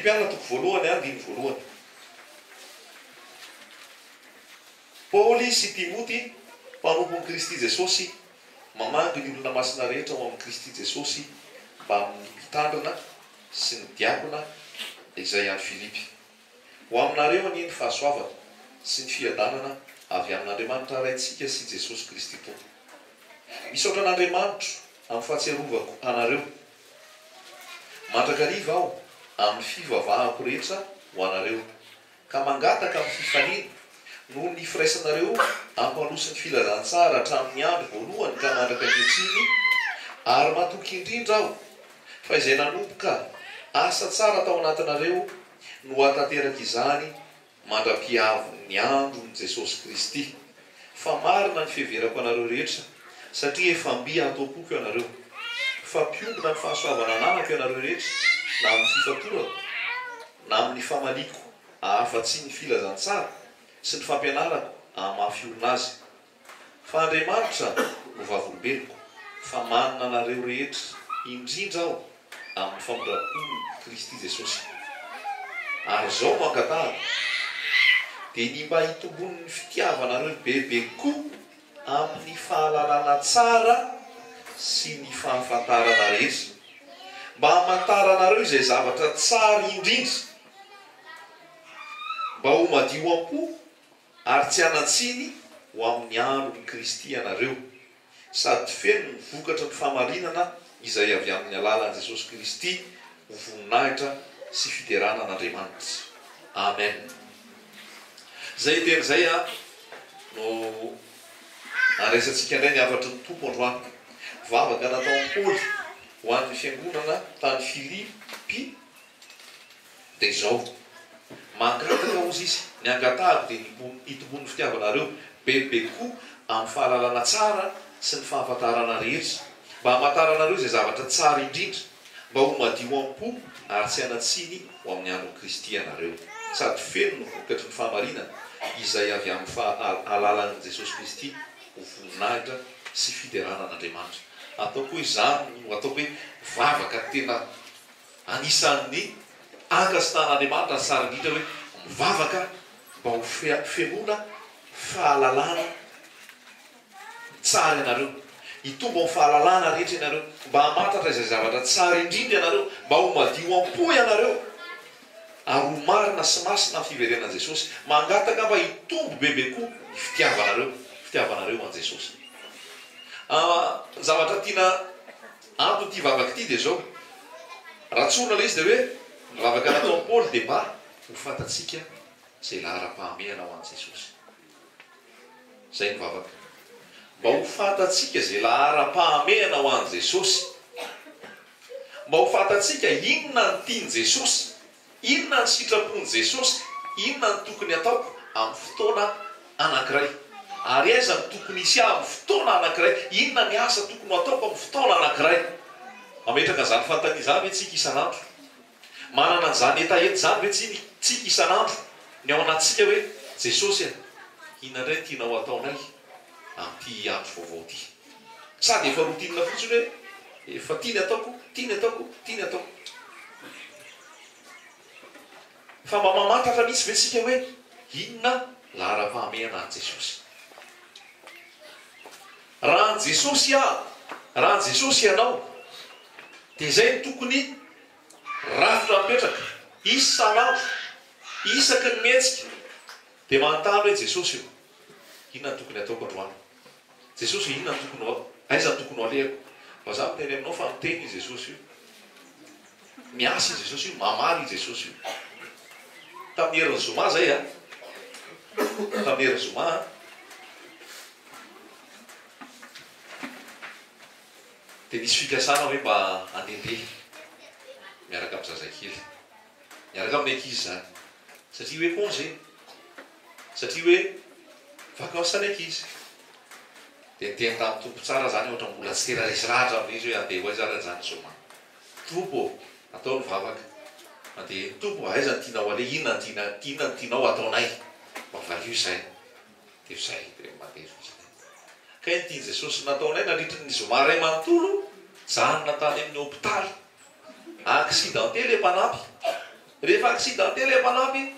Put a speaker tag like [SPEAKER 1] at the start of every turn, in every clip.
[SPEAKER 1] Filipiana toko voalohany andiny voalohany. Paoly sy Timoty mpanompon'i Kristy Jesosy mamangy ny olona masina rehetra ho amin'ny Kristy Jesosy mba amin'ny mpitandrina sy ny diakona izay any Filipy. Ho aminareo ny fahasoavana sy ny fiadanana avy amin'Andriamanitra raintsika sy Jesosy Kristy tompo. Misaotra an'Andriamanitra amin'ny fahatsiarovako anareo. Mandrakariva aho amin'ny fivavahako rehetra ho anareo ka mangataka amin'ny fifaliana noho ny firaisanareo ampanosin'ny filazantsara hatramin'ny andro voalohany ka mandraka ankehitriny, ary matoky indrindra aho fa izay nanomboka asa tsara tao anatinareo no hatanteraka izany mandra-piavin'ny andron' Jesosy Kristy. Fa marina ny fiheverako anareo rehetra satria efa mbia atao-poko ianareo. Fa piombona ny fahasoavana ananako ianareo rehetra na amin'ny fifatorako na amin'ny famaliko ahafatsy ny filazantsara sy ny fampianarako amafiolona azy. Fa Andriamanitra no vavolombeloko fa manana anareo rehetra indrindra aho amin'ny famindram-pony Kristy Jesosy. Ary zao mangatahana dia ny mba hitombony ny fitiavanareo bebe koa amin'ny fahalalana tsara sy ny fahafantarana rehetra, mba hamantaranareo izay zavatra tsara indrindra, mba ho madio am-po ary tsy hanatsiny ho amin'ny andron'ny Kristy ianareo, sady feno ny vokatra ny famarinana izay avy amin'ny alalan'i Jesosy Kristy ho voninahitra sy fiderana an'Andriamanitra. Amen. Zay teny zay no aresantsika indray ny hafatry ny tompo androany. Vavaka nataon'ny Paoly ho an'ny fiangonana tany Filipy dia izao. Mangataka ozy izy, ny angatahako dia hitombony fitiavanareo bebe koa amin'ny fahalalana tsara sy ny fahafantarana rehetra, mba hamantaranareo izay zavatra tsara indrindra, mba ho madio am-po ary tsy hanatsiny ho amin'ny andron'i Kristy ianareo, sady feno no vokatry ny fahamarinana izay avy amin'ny alalan'i Jesosy Kristy ho voninahitra sy fiderana an'Andriamanitra. Ataoko hoe izany no ataoko hoe vavaka tena anisan'ny ankasitan'Andriamanitra ny sara indrindra hoe mivavaka mba ho fenona fahalalana tsara ianareo, hitombo amin'ny fahalalana rehetra ianareo, mba hamantatra izay zavatra tsara indrindra ianareo, mba ho madio am-po ianareo, ary ho marina sy masina ny fiverenan'i Jesosy. Mangataka mba hitombo bebe koa ny fitiavanareo an' Jesosy. Zavatra tiana antony ity vavaka ity dia zao, ratsona ilay izy dia hoe ny vavaka nataon'i Paoly dia mba ho fantatsika izay lahara-pahameana ho an'i Jesosy. Zay ny vavaka, mba ho fantatsika izay lahara-pahameana ho an'i Jesosy, mba ho fantatsika inona ny tiany Jesosy, inona ny sitrapon'i Jesosy, inona ny tokony ataoko amin'ny fotoana anankiray, ary aiza ny tokony hisy amin'ny fotoana anankiray, inona ny asa tokony ataoko amin'ny fotoana anankiray. Mametraka an'izany fantany izany ve tsika isan'andro? Manana an'izany etaety zany ve tsika isan'andro ny ao anatsika hoe Jesosy inona indray ny tianao ataonay amin'ity andro vaovao ity? Sady efa rotinina fotsiny hoe efa tiany ataoko. Fa mba mamantatra misy ve tsika hoe inona lahara-pahameana an' Jesosy? Raha an' Jesosy ianao dia izay ny tokony rafitra mipetraka isan'andro, isaky ny mihetsika, dia manontany hoe Jesosy io, inona ny tokony ataoko androany? Jesosy inona ny tokony aiza ny tokony alehako? Mba za miteny aminao fa miteny Jesosy io, miasa Jesosy io, mamaly Jesosy io. Tamin'ny herin'ny zoma zay tamin'ny herin'ny zoma dia nisy fikasana hoe mba andehandeha miaraka amin'ny zazakely, miaraka amin'ny ankizy zany, satria hoe congé, satria hoe vacances ny ankizy. Dia niteny tamin'ny tompo tsara zany ohatra mbola tsy tena resy rahatra amin'izy hoe andeha ho aiza raha zany zoma. Tompo atao ny vavaka, dia tompo aiza ny tianao ale, inona ny tianao ataonay mba valio izay, dia izay mandeha ka ny tiany Jesosy nataonay nandritry ny zoma ray manontolo, janona tany amin'ny hôpitaly accidentely mpanampy, rehefa accidenté le manampy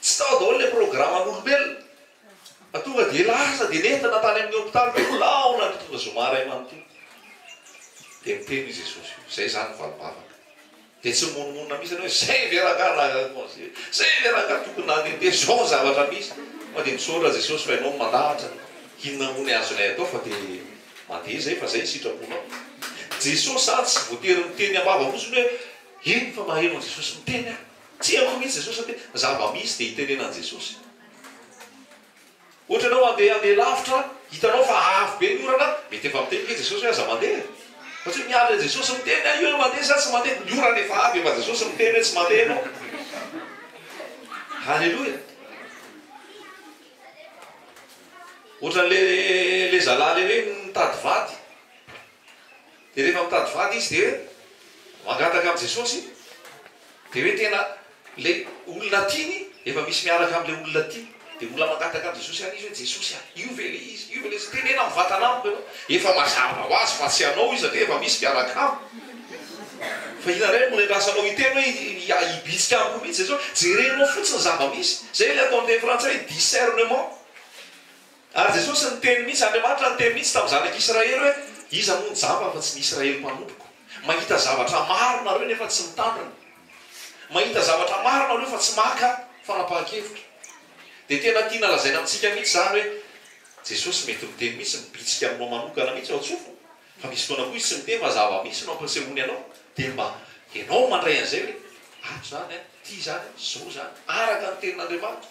[SPEAKER 1] tsy tao daholo le programman'olombelona tonga dia lasa dia nentana tany amin'ny hôpitaly laona ny tonga zomaray manontolo dia miteny i Jesosy zay zany valibavaka dia tsy monomonina misy hoe zay verakara zay verakara tokony nandeha zao zavatra misy fa dia misaotra Jesosy fa ianao mandahatra hinona mony azonay atao fa dia mandeha zay fa zay sitraponao Jesosy sady tsy voatery miteny ambava fosiny hoe iny fa maheno an Jesosy miteny a tsy haiko mihitsy Jesosy te zava-misy dia hitenena an Jesosy ohatra anao andeha lavitra hitanao fa avo be ny orana mety efa miteny ke Jesosy hoe aza mandeha fa tsy miala Jesosy miteny a io mandeha sa tsy mandeha ny orana efa avy efa Jesosy miteny hoe tsy mandeha anao halleloia ohatra le zalahy le hoe mitady vady dia rehefa mitady vady izy dia mangataka amin'i Jesosy dia hoe tena le olona tiany efa misy miaraka amin'le olona tia dia olona mangataka amin'i Jesosy any izy hoe Jesosy io ve le izy tenena mivatana amiko ianao efa mazava ho azy fa tsy anao izy satria efa misy miaraka amiko fa inareo mola endrasanao hiteny hoe hibitsika amiko mihitsy Jesosy jerenao fotsiny zava-misy zay le atao amin'ny teny frantsay hoe discernement ary Jesosy niteny mihitsy Andriamanitra niteny mihitsy tamin'ny zanak'Israely hoe iza moa ny jamba fa tsy ny Israely mpanompoko mahita zavatra maro nareo nefa tsy mitandrina mahita zavatra maro nareo fa tsy maka fanapahan-kevitra dia tena tiana lazaina amintsika mihitsy zany hoe Jesosy mety miteny mihitsy mibitsika aminao manokana mihitsy ao tsofo fa misy foana koa izy tsy miteny fa zava-misy no ampisehoany anao dia mba ianao mandray an'izay hoe ato zany ty zany zao zany araka ny tenin'Andriamanitra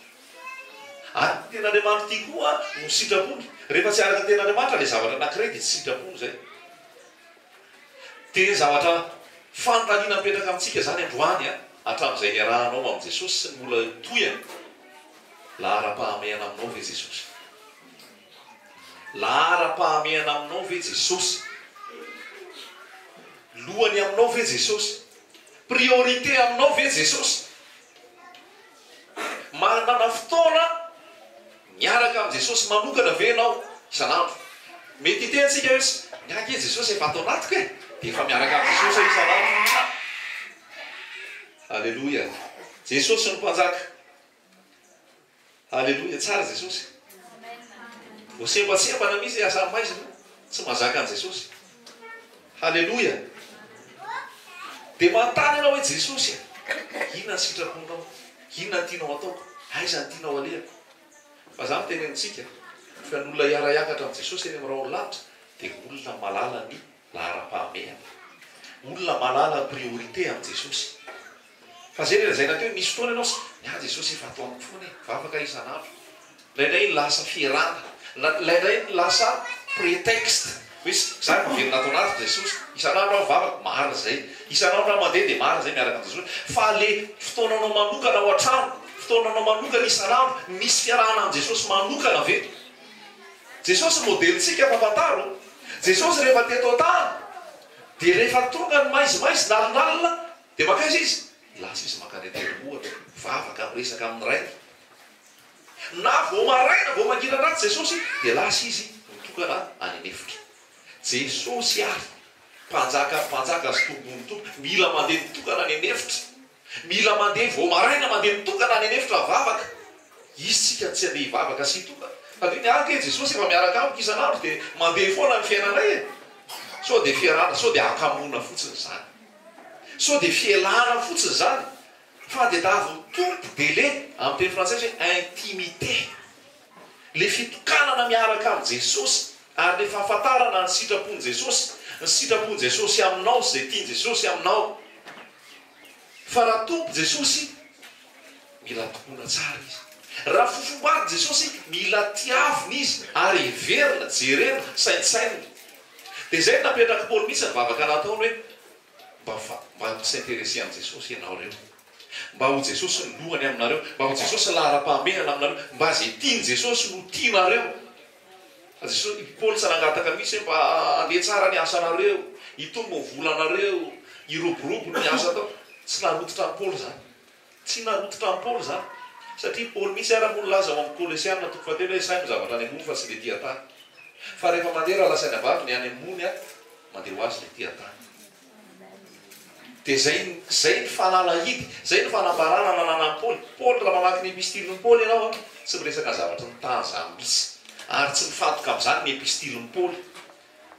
[SPEAKER 1] ary ny tenin'Andriamanitra ty koa no sitrapony rehefa tsy araka ny tenin'Andriamanitra le zavatra anankiray dia tsy sitrapony zay dia zavatra fanontaniana mipetraka amintsika zany androany hatramin'izay niarahanao amin'i Jesosy sy ny mbola toyany lahara-pahamehana aminao ve Jesosy lahara-pahamehana aminao ve Jesosy lohany aminao ve Jesosy priorité aminao ve Jesosy manana fotoana miaraka amin'i Jesosy manokana ve ianao isan'andro mety hitentsika hoe mianky Jesosy efa atao anatiko e dia efa miaraka amin'i Jesosy isan'andro halleloia Jesosy no mpanjaka halleloia tsara Jesosy voasembatsembana misy asa maizina tsy mahazaka an' Jesosy halleloia dia manontany ianao hoe Jesosy inona ny sitraponao inona ny tianao ataoko aiza ny tianao alehako fa za mitenenitsika fa ny olona hiara-iakatra amin'i Jesosy eny amin'irao lanitra dia olona malala ny lahara-pahamehana olona malala priorité amin'i Jesosy fa zay lazaina teo misy fotoana ianao Jesosy efa atao amiko foana vavaka isan'andro laindray ny lasa fiarana laindray ny lasa prétexte hoe zany mavelona atao anaty Jesosy isan'andro aho vavaka mara zay isan'andro aho mandeha dia mara zay miaraka amin'i Jesosy fa le fotoananao manokana ao an-trano fotoananao manokana isan'andro misy fiarahana amin'i Jesosy manokana ve Jesosy modelitsika fampataro Jesosy rehefa teto tany dia rehefa tonga ny maizimaisy nalinalina dia makaiza izy lasa izy makanetelo ohatra vavaka miresaka amin'ny rainy na vao maraina vao mangina-dratsy Jesosy dia lasa izy mitokana any anefitra Jesosy ary mpanjaka sy tombony tompo mila mandeha mitokana any anefitra mila mandeha vao maraina mandeha mitokana any anefitra vavaka izy tsika tsy andeha hivavaka sy hitokana fa dia nianke Jesosy efa miaraka amiko isan'andro dia mandeha foana ny fiainanay e sao dia fiarana sao dia akamona fotsiny zany sao dia fialana fotsiny zany fa dia davy tompo délai amin'ny teny frantsay hoe intimité le fitokanana miaraka amin'i Jesosy ary le fahafantarana ny sitrapony Jesosy aminao zay tiany Jesosy aminao fa raha tompo Jesosy mila tokoana tsara izy raha fofombady Jesosy mila tiavina izy ary heverina jerena saintsainina dia zay napetraka Paoly mihitsy ny vavaka nataony hoe mba s'intéresser amin'i Jesosy ianao reo mba ho Jesosy ny lohany aminareo mba ho Jesosy ny lahara-pahamehana aminareo mba zay tiany Jesosy no tianareo Paoly tsy nangataka misy hoe mba andeha tsara ny asanareo hitombo ny volanareo hiroborobo ny asa atao tsy narototra ny Paoly zany tsy narototra ny Paoly zany satria Paoly misy ara-mony laza ao amin'ny Kolosiana toko fatelo hoe saino zavatra any ambony fa tsy le tia tany fa rehefa mandeha raha lasainy avavy ny any ambony mandeha ho azy le tia tany dia zay ny fanalahidy zay ny fanambarana nanana Paoly. Paoly raha manaky ny epistiliny Paoly ianao a tsy miresaka zavatra nitaza misy ary tsy mifantoka amin'izany ny epistiliny Paoly.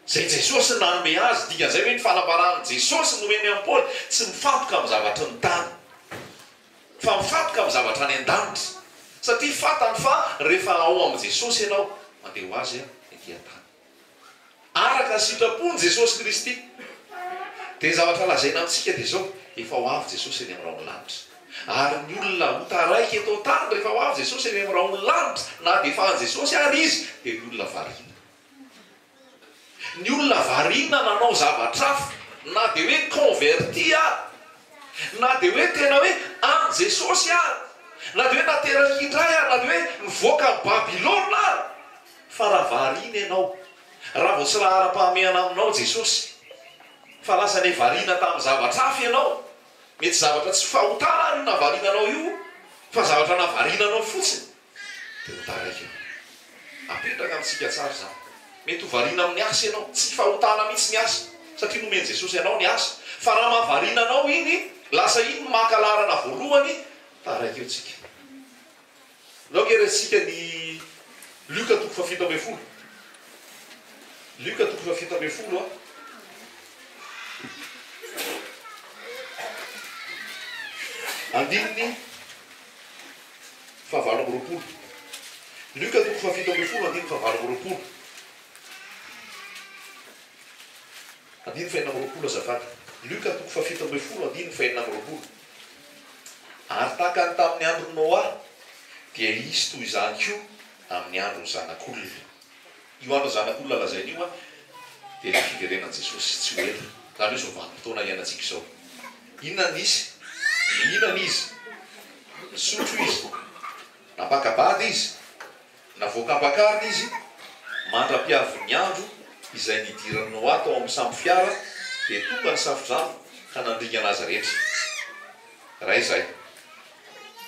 [SPEAKER 1] Zay Jesosy nanome azy dikan'izay hoe ny fanambarana Jesosy nomeny amin'ny Paoly tsy mifantoka amin'ny zavatra ny tany fa mifantoka amin'ny zavatra any an-danitra satria fantany fa rehefa ao amin'ny Jesosy ianao mandeha ho azy ety an-tany araka ny sitrapony Jesosy Kristy. Dia zavatra lazaina amintsika dia zao efa ho avy Jesosy eny amin'ny raon'ny lanitra ary ny olona ho taraiky eto tany rehefa ho avy Jesosy eny amin'ny raon'ny lanitra na dia efa Jesosy ary izy dia ny olona variana. Ny olona variana nanao zavatra hafa na dia hoe converti ary na dia hoe tena hoe an Jesosy ary na dia hoe nateraka indray ary na dia hoe mivoaka ny Babilôna ary fa raha variana ianao raha vao tsy raha ara-pahamehana aminao Jesosy fa lasa ny variana tamin'ny zavatra hafa ianao mety zavatra tsy fahotana ary na variananao io fa zavatra na variananao fotsiny dia ho taraiky apetraka amintsika tsara zany. Mety ho variana amin'ny asa ianao tsy fahotana mihitsy ny asa satria nomeny Jesosy ianao ny asa fa raha mahavariananao iny lasa iny makalarana voalohany taraiky eo tsika. Lao kerentsika ny Luka 7:10. Luka 7:10 andininy fahavalo amby roapolo. Luka 7:10 andininy fahavalo amby roapolo. Andininy fahenina amby roapolo azafady. Luka 7:10 andininy fahenina amby roapolo. Ary takany tamin'ny andro Noa dia isy toy izany koa amin'ny andro zanak'olona. Io andro zanak'olona lazainy io dia ny fiverenan Jesosy tsy ho ela zany hoe zao vanim-potoana iainantsika izao. Inona izy? Mihinana izy, misotro izy, napakabady izy, navoakam-pakariny izy, mandra-piavy ny andro izay nidirany Noa tao amin'ny samby fiara dia tonga ny safodrano ka nandringana azy rehetra. Raha izay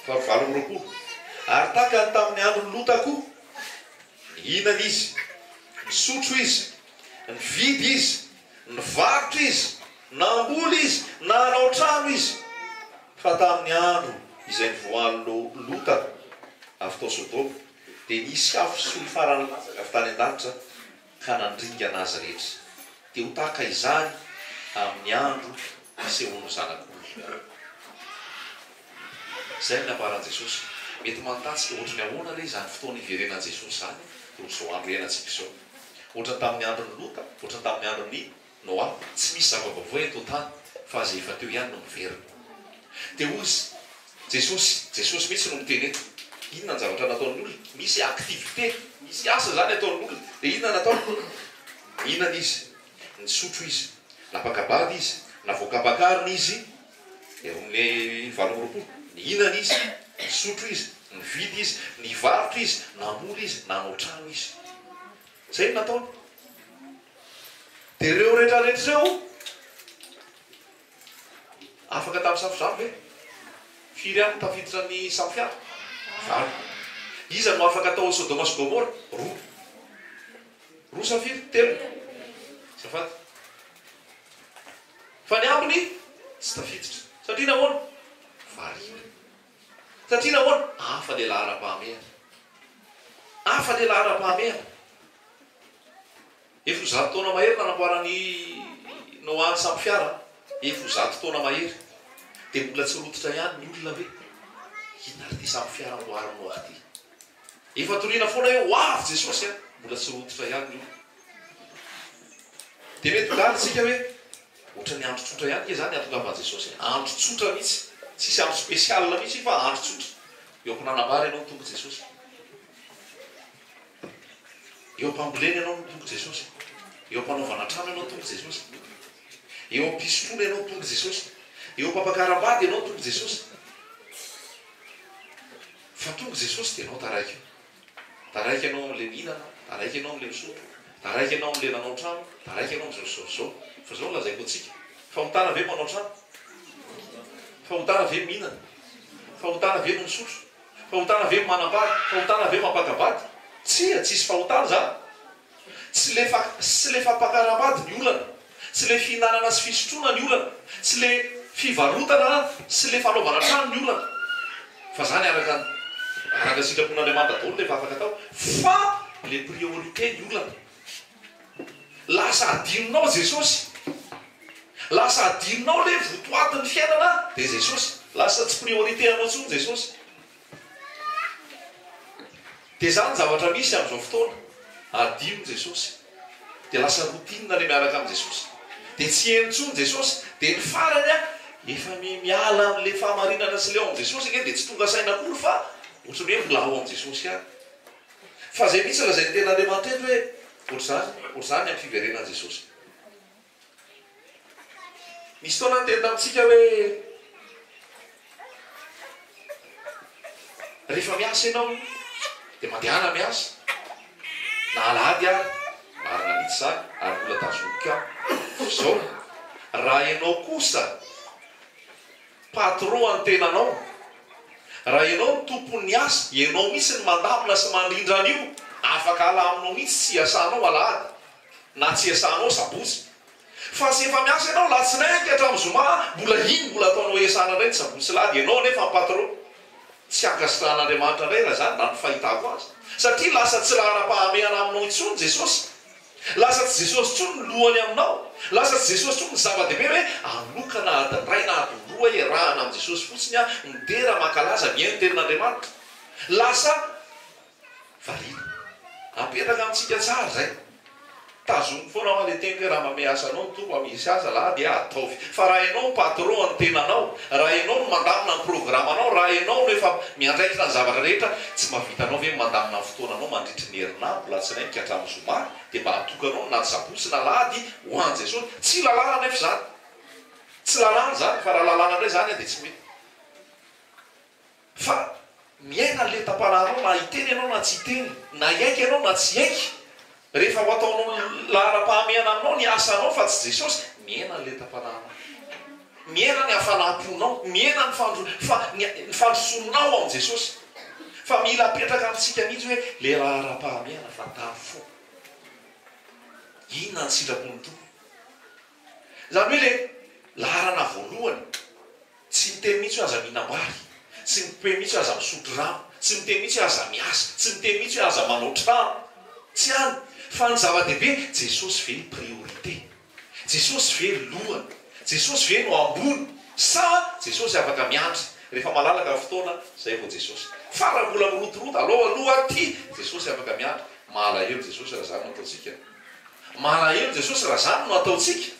[SPEAKER 1] fahavalo amby roapolo. Ary takany tamin'ny andro Lota koa mihinana izy, misotro izy, nividy izy, nivarotra izy, namboly izy, nanao trano izy. Fa tamin'ny andro izay nivoahan'ny Lota avy tao Sodoma dia nisy afo sy ny farany avy tany an-danitra ka nandringana azy rehetra. Dia ho tahaka izany amin'ny andro isehoan'ny zanak'olona. Zay ny namparan'i Jesosy. Mety mantatsika ohatrany ahoana ilay izany fotoana iverenan Jesosy zany ro zao andro iainantsika izao. Ohatrany tamin'ny andron'ny Lota, ohatrany tamin'ny andron'ny Noa, tsy misy zava-baovao eto an-tany fa zay efa teo ihany no miverina. Dia ozy Jesosy mihitsy no miteny eto. Inona ny zavatra nataon'ny olona? Misy aktivité, misy asa zany ataon'ny olona. Dia inona nataony? Inona izy? Nisotro izy, napakabady izy, navoakam-pakariny izy eo amin'ny valo amby roapolo. Inona izy? Nisotro izy, nividy izy, nivarotra izy, namboly izy, nanao trano izy. Zay no nataony. Dia ireo rehetrarehetra ireo afaka tamin'ny safodrano ve? Firy ihany tafiditra ny samy fiara? Valo. Iza no afaka tao Sodoma sy Gomora? Roa sa firy? Telo. Zafady. Fa ny ambiny tsy tafiditra. Satria nahoana? Variana. Satria nahoana? Hafa lehilahy ara-pahamehana. Hafa lehilahy ara-pahamehana. Efa 100 taona mahery nanamboarany Noa ny samy fiara. Efa 100 taona mahery. Dia mbola tsy rototra ihany ny olona hoe inona ry ty samy fiara amboariny Noa ty. Efa toriana foana hoe ho avy Jesosy mbola tsy rototra ihany ny olona. Dia mety holalitsika hoe ohatrany andro tsotra ihany ke zany atongavan'i Jesosy. Andro tsotra mihitsy. Tsisy andro spesialina mihitsy fa andro tsotra. Eo am-pinanambary ianao nitonga Jesosy. Eo am-pambolena ianao nitonga Jesosy. Eo am-panaovana trano ianao nitonga Jesosy. Eo am-pisotroana ianao nitonga Jesosy. Eo am-pampakaram-bady ianao nitonga Jesosy. Fa tonga Jesosy dia ianao taraiky. Taraiky ianao amin'ilay mihinana, taraiky ianao amin'ilay misotro, taraiky ianao amin'ilay nanao trano, taraiky ianao amin'izao. Fa zao lazaiko antsika. Fahotana ve manao trano? Fahotana ve mihinana? Fahotana ve misotro? Fahotana ve manam-bady? Fahotana ve mampakabady? Tsisy fahotana zany. Tsy le fampakaram-bady ny olana, tsy le fihinanana sy fisotroana ny olana, tsy le fivarotana sy le fanaovana trano ny olana fa zany araka sitrapon'andriamanitra daholo le fa afaka atao fa le priorité ny olana lasa adinonao Jesosy lasa adinonao le votoatin'ny fiainana dia Jesosy lasa tsy priorité anao intsony Jesosy dia zany zavatra misy amin'izao fotoana adino Jesosy dia lasa routine le miaraka amin'i Jesosy dia tsy henontsony Jesosy dia ny farany efa miala amin'le fahamarinana sy le ao amin'i Jesosy dia tsy tonga saina akory fa ohatrany hoe milao amin'i Jesosy any fa zay misy lazay ny ten'Andriamanitra hoe ohatr'izany amin'ny fiverenan'i Jesosy misy taona ny teny tamintsika hoe rehefa miasa ianao dia mandehana miasa na alahady ary marina nitsy zany ary mbola tazonika zao raha ianao kosa patron an-tenanao raha ianao ny tompon'ny asa ianao misy ny mandamina sy mandrindra an'io afaka alaminao mihitsy tsy iasanao alahady na tsy iasanao sabotsy fa sy efa miasa ianao latsinainty hatramin'ny zoma mbola iny mbola ataonao iasana indray ny sabotsy lahady ianao nefa patron tsy ankasitrahan'Andriamanitra indray raha zany na ny fahitako azy satria lasa tsy lahara-pahamehana aminao intsony Jesosy lasa tsy Jesosy intsony ny lohany aminao lasa tsy Jesosy intsony ny zava-dehibe hoe alokana adiny ray na adiny roa erahana amin'i Jesosy fotsiny midera mankalaza mihaino tenin'Andriamanitra lasa variana apetraka amintsika tsara zay tazomy foana ao le teny hoe raha mame asanao ny tompo misy asa lahady ataovy fa raha ianao ny patron ny tenanao raha ianao no mandamina ny programanao raha ianao no efa miandraikitra ny zavatra rehetra tsy mahavitanao ve mandamina fotoananao mandritry ny herinandro latsinainty hatramin'ny zoma dia mba hatokanao na sabotsy na lahady ho any Jesosy tsy lalàna nefa zany tsy lalàna zany fa raha lalàna indray zany dia tsy mety fa miaina le tapananao na hiteny ianao na tsy hiteny na iaiky ianao na tsy aiky rehefa ho ataonao lahara-pahamehana aminao ny asanao fa tsy Jesosy miaina le tapananao miaina ny hafanamponao miaina ny fandrosonao amin'i Jesosy fa mila apetraka amintsika mihitsy hoe le lahara-pahamehana fantaro fo inona ny sitrapony tompo zany hoe le laharana voalohany tsy miteny mihitsy hoe aza mihinam-bary tsy miteny mihitsy hoe aza misotro rano tsy miteny mihitsy hoe aza miasa tsy miteny mihitsy hoe aza manao trano tsy any fa ny zava-dehibe Jesosy ve ny priorité Jesosy ve ny lohany Jesosy ve no ambony sa Jesosy afaka miandry rehefa malalaka fotoana zay vao Jesosy fa raha mbola mirotoroto aloha ty Jesosy afaka miandry malahelo Jesosy raha zany no ataotsika malahelo Jesosy raha zany no ataotsika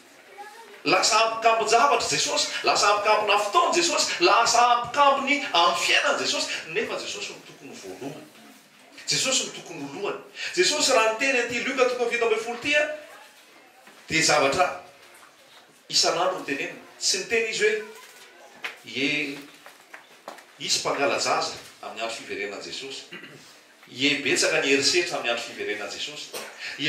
[SPEAKER 1] lasa ampikampon-javatra Jesosy lasa ampikampona fotoana Jesosy lasa ampikampony amin'ny fiainana Jesosy nefa Jesosy no tokony voalohany Jesosy no tokony lohany Jesosy raha ny teny anty Luka 20:10 dia zavatra isan'andro ny tenena sy ny teny izy hoe isy mpangalajaza amin'ny andro fiverenan'i Jesosy betsaka ny herisetra amin'ny andro fiverenan'i Jesosy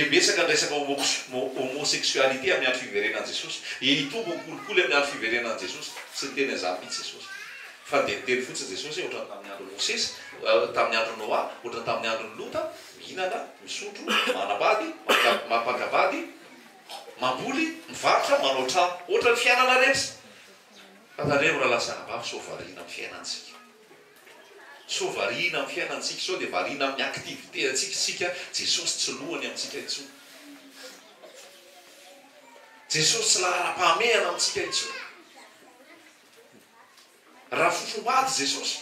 [SPEAKER 1] betsaka ny resaka homosexualité amin'ny andro fiverenan'i Jesosy hitombo kolikoly amin'ny andro fiverenan'i Jesosy sy ny teny an'izany mihitsy Jesosy fa dia niteny fotsiny Jesosy ohatrany tamin'ny andro Mosesy tamin'ny andro Noa ohatrany tamin'ny andro Lota mihinana misotro manambady mampangabady mamboly mivarotra manao trano ohatra ny fiainana rehetra fa tareo raha lasa vavy so variana amin'ny fiainantsika so variana amin'ny fiainantsika so dia variana amin'ny activité atsika Jesosy tsy lohany amintsika intsony Jesosy tsy lahara-pahamehana amintsika intsony raha fofombady Jesosy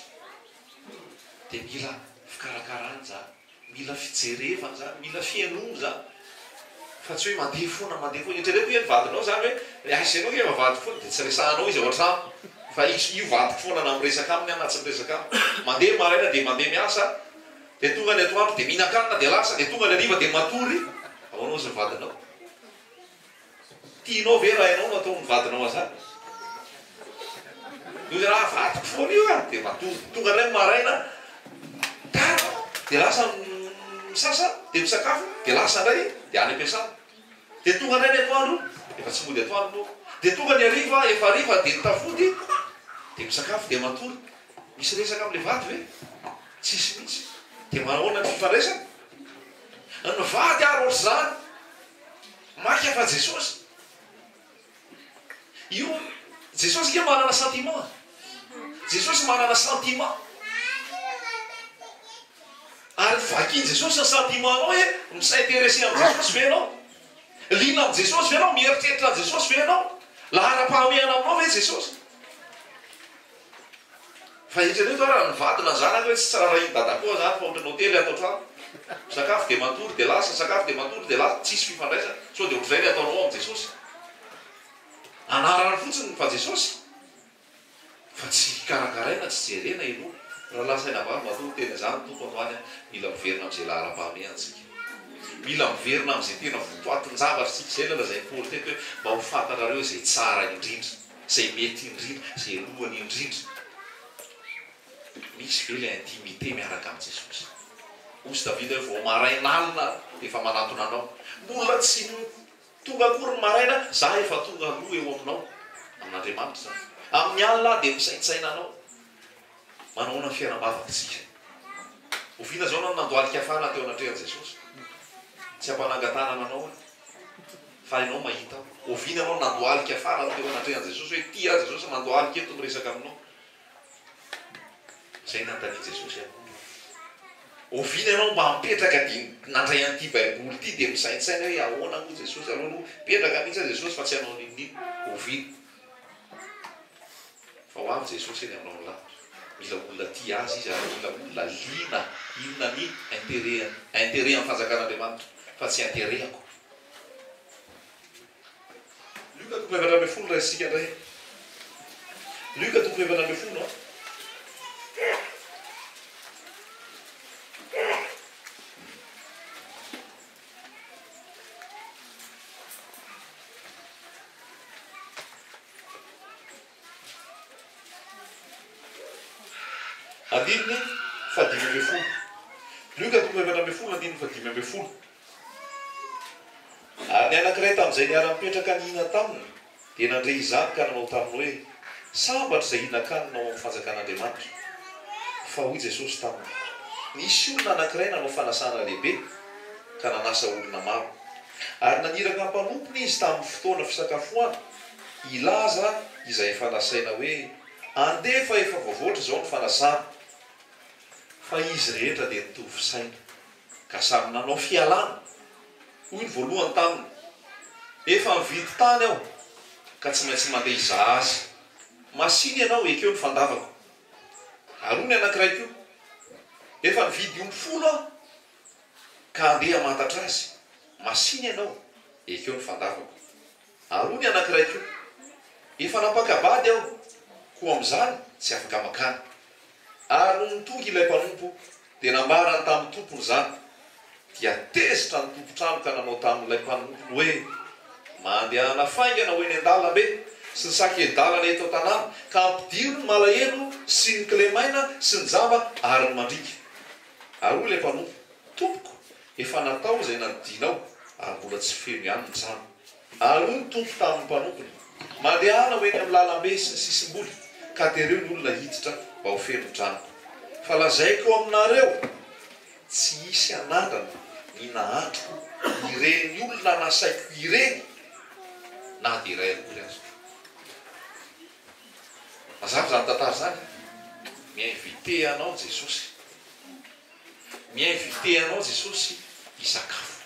[SPEAKER 1] dia mila fikarakarana zany mila fijerevana zany mila fiainoana zany fa tsy hoe mandeha foana etrereko hoe vadinao zany hoe aisanao efa vady foana dia tsy resahanao izy ao an-trano fa io vadiko foana na miresaka aminy anatsy miresaka aminy mandeha maraina dia mandeha miasa dia tonga ny atoandro dia mihinan-kanina dia lasa dia tonga ny ariva dia matory aoanao izy ny vadinao tianao ve raha ianao no atao ny vadinao azany io raha vadiko foana io dia matory tonga ndray maraina tara dia lasa misasa dia misakafo dia lasa ndray dia any ampiasana dia tonga ndray ny atoandro efa tsy mody atoandro no dia tonga ny ariva efa ariva dia nitafody dia misakafo dia matory misy resaka amin'ilay vady ve tsisy mihitsy dia manahoana ny fifandraisana ny vady ary ohatr' zany maky afa Jesosy io jesosy ke manana sentiment jesosy manana sentiment ary vakiny jesosy ny sentimentanao hoe misaintéressé am jesosy ve anao lina am jesosy ve anao mieritreritra an jesosy ve anao lahara-pahamehana aminao ve jesosy fa etrreto raha nivadina zanaka hoe tsy tsara iny dadakoa zany fa ohatran'ny hotely atao trano sakafo de matory de lasa sakafo de matory de lasa tsisy fifandraisa so de ohatrizay le ataonao am jesosy anarany fotsiny fa jesosy fa tsy karakaraina tsy jerena elo raha lasaina vavy matory tena zany tompo antoany mila miverina am'izay lahara-pahamehantsika mila miverina am'izay tena votoatin-javatra tsika zay lalazay paoly teto hoe mba ho fantanareo zay tsara indrindra zay mety indrindra zay lohany indrindra misy ve le intimité miaraka am jesosy osy davida hoe vao marainalina efa manatona anao mbola tsy tonga akory ny maraina za efa tonga aloha eo aminao amin'andriamanitra zany amin'ny alina de misaintsaina anao manaona ny fiainam-bavatsika ovina zao nao nandoalika afana teo anatrehan jesosy tsy ampanangatanana anao fa ianao mahita ovina anao nandoalika afana teo anatrehan jesosy hoe tia jesosy nandoalika eto miresaka aminao zay nantany jesosy ovina ianao mba mipetraka di nandray an'ity baiboly ity de misaintsaina hoe ahoana moa jesosy aloha no petraka mihitsy jesosy fa tsy anao ninino ovina fa ho avy jesosy eny aminao ny lavitra mila olona ty azy izy ary mila olona lina inona ny intérêt amin'ny fanjakan'andriamanitra fa tsy intérêt-ako Luka 11:10 raha isika ndray Luka 11:10 andininy fa 10:10 Luka 11:10 andininy fa 10:10 ary ny anankiray tamin'izay niara-mipetraka nihina taminy dia nandre izany ka nanao taminy hoe sambatra izay hinan-kanynao amin'ny fanjakan'andriamanitra fa hoy jesosy taminy nisy olona anankiray nanao fanasana lehibe ka nanasa olona maro ary naniraka mpanompony izy tamin'ny fotoana fisakafoana ilaza izay efa nasaina hoe andefa efa voavoatra zao ny fanasana fa izy rehetra dia nitovy saina ka samy nanao fialana hoy ny voalohany taminy efa mividy tany aho ka tsy maintsy mandeha izahazy masiny ianao ekeo ny fandavako aroa ny anankiray ko efa nividy 10 aho ka andeha mantatra azy masiny ianao ekeo ny fandavako aroa ny anankiray ko efa napakabady aho ko am'izany tsy afaka makany ary nitonga ilay mpanompo dia nambarany tamin'ny tompony zany dia tezitra ny tompotrano ka nanao tamin'ilay mpanompony hoe mandehana faingana hoe ny an-dalambe sy ny saky edalana eto tanàna ka ampidiro ny malahelo sy ny kilemaina sy ny jamba ary ny mandrika ary hoy ilay mpanompo tompoko efa natao izay nanodinao ary mbola tsy feno ihany ny trano ary hoy ny tompo tamin'ny mpanompony mandehana hoe ny amin'ny lalambe sy ny sisim-boly ka tereo ny olona hiditra mba ho feno trano fa lazaiko aminareo tsy hisy anandrana ny nahandroko ireny olona nasaiko ireny na dia iray akory azy mazava zany tantara zany miinvité anao jesosy miinvité anao jesosy hisakafo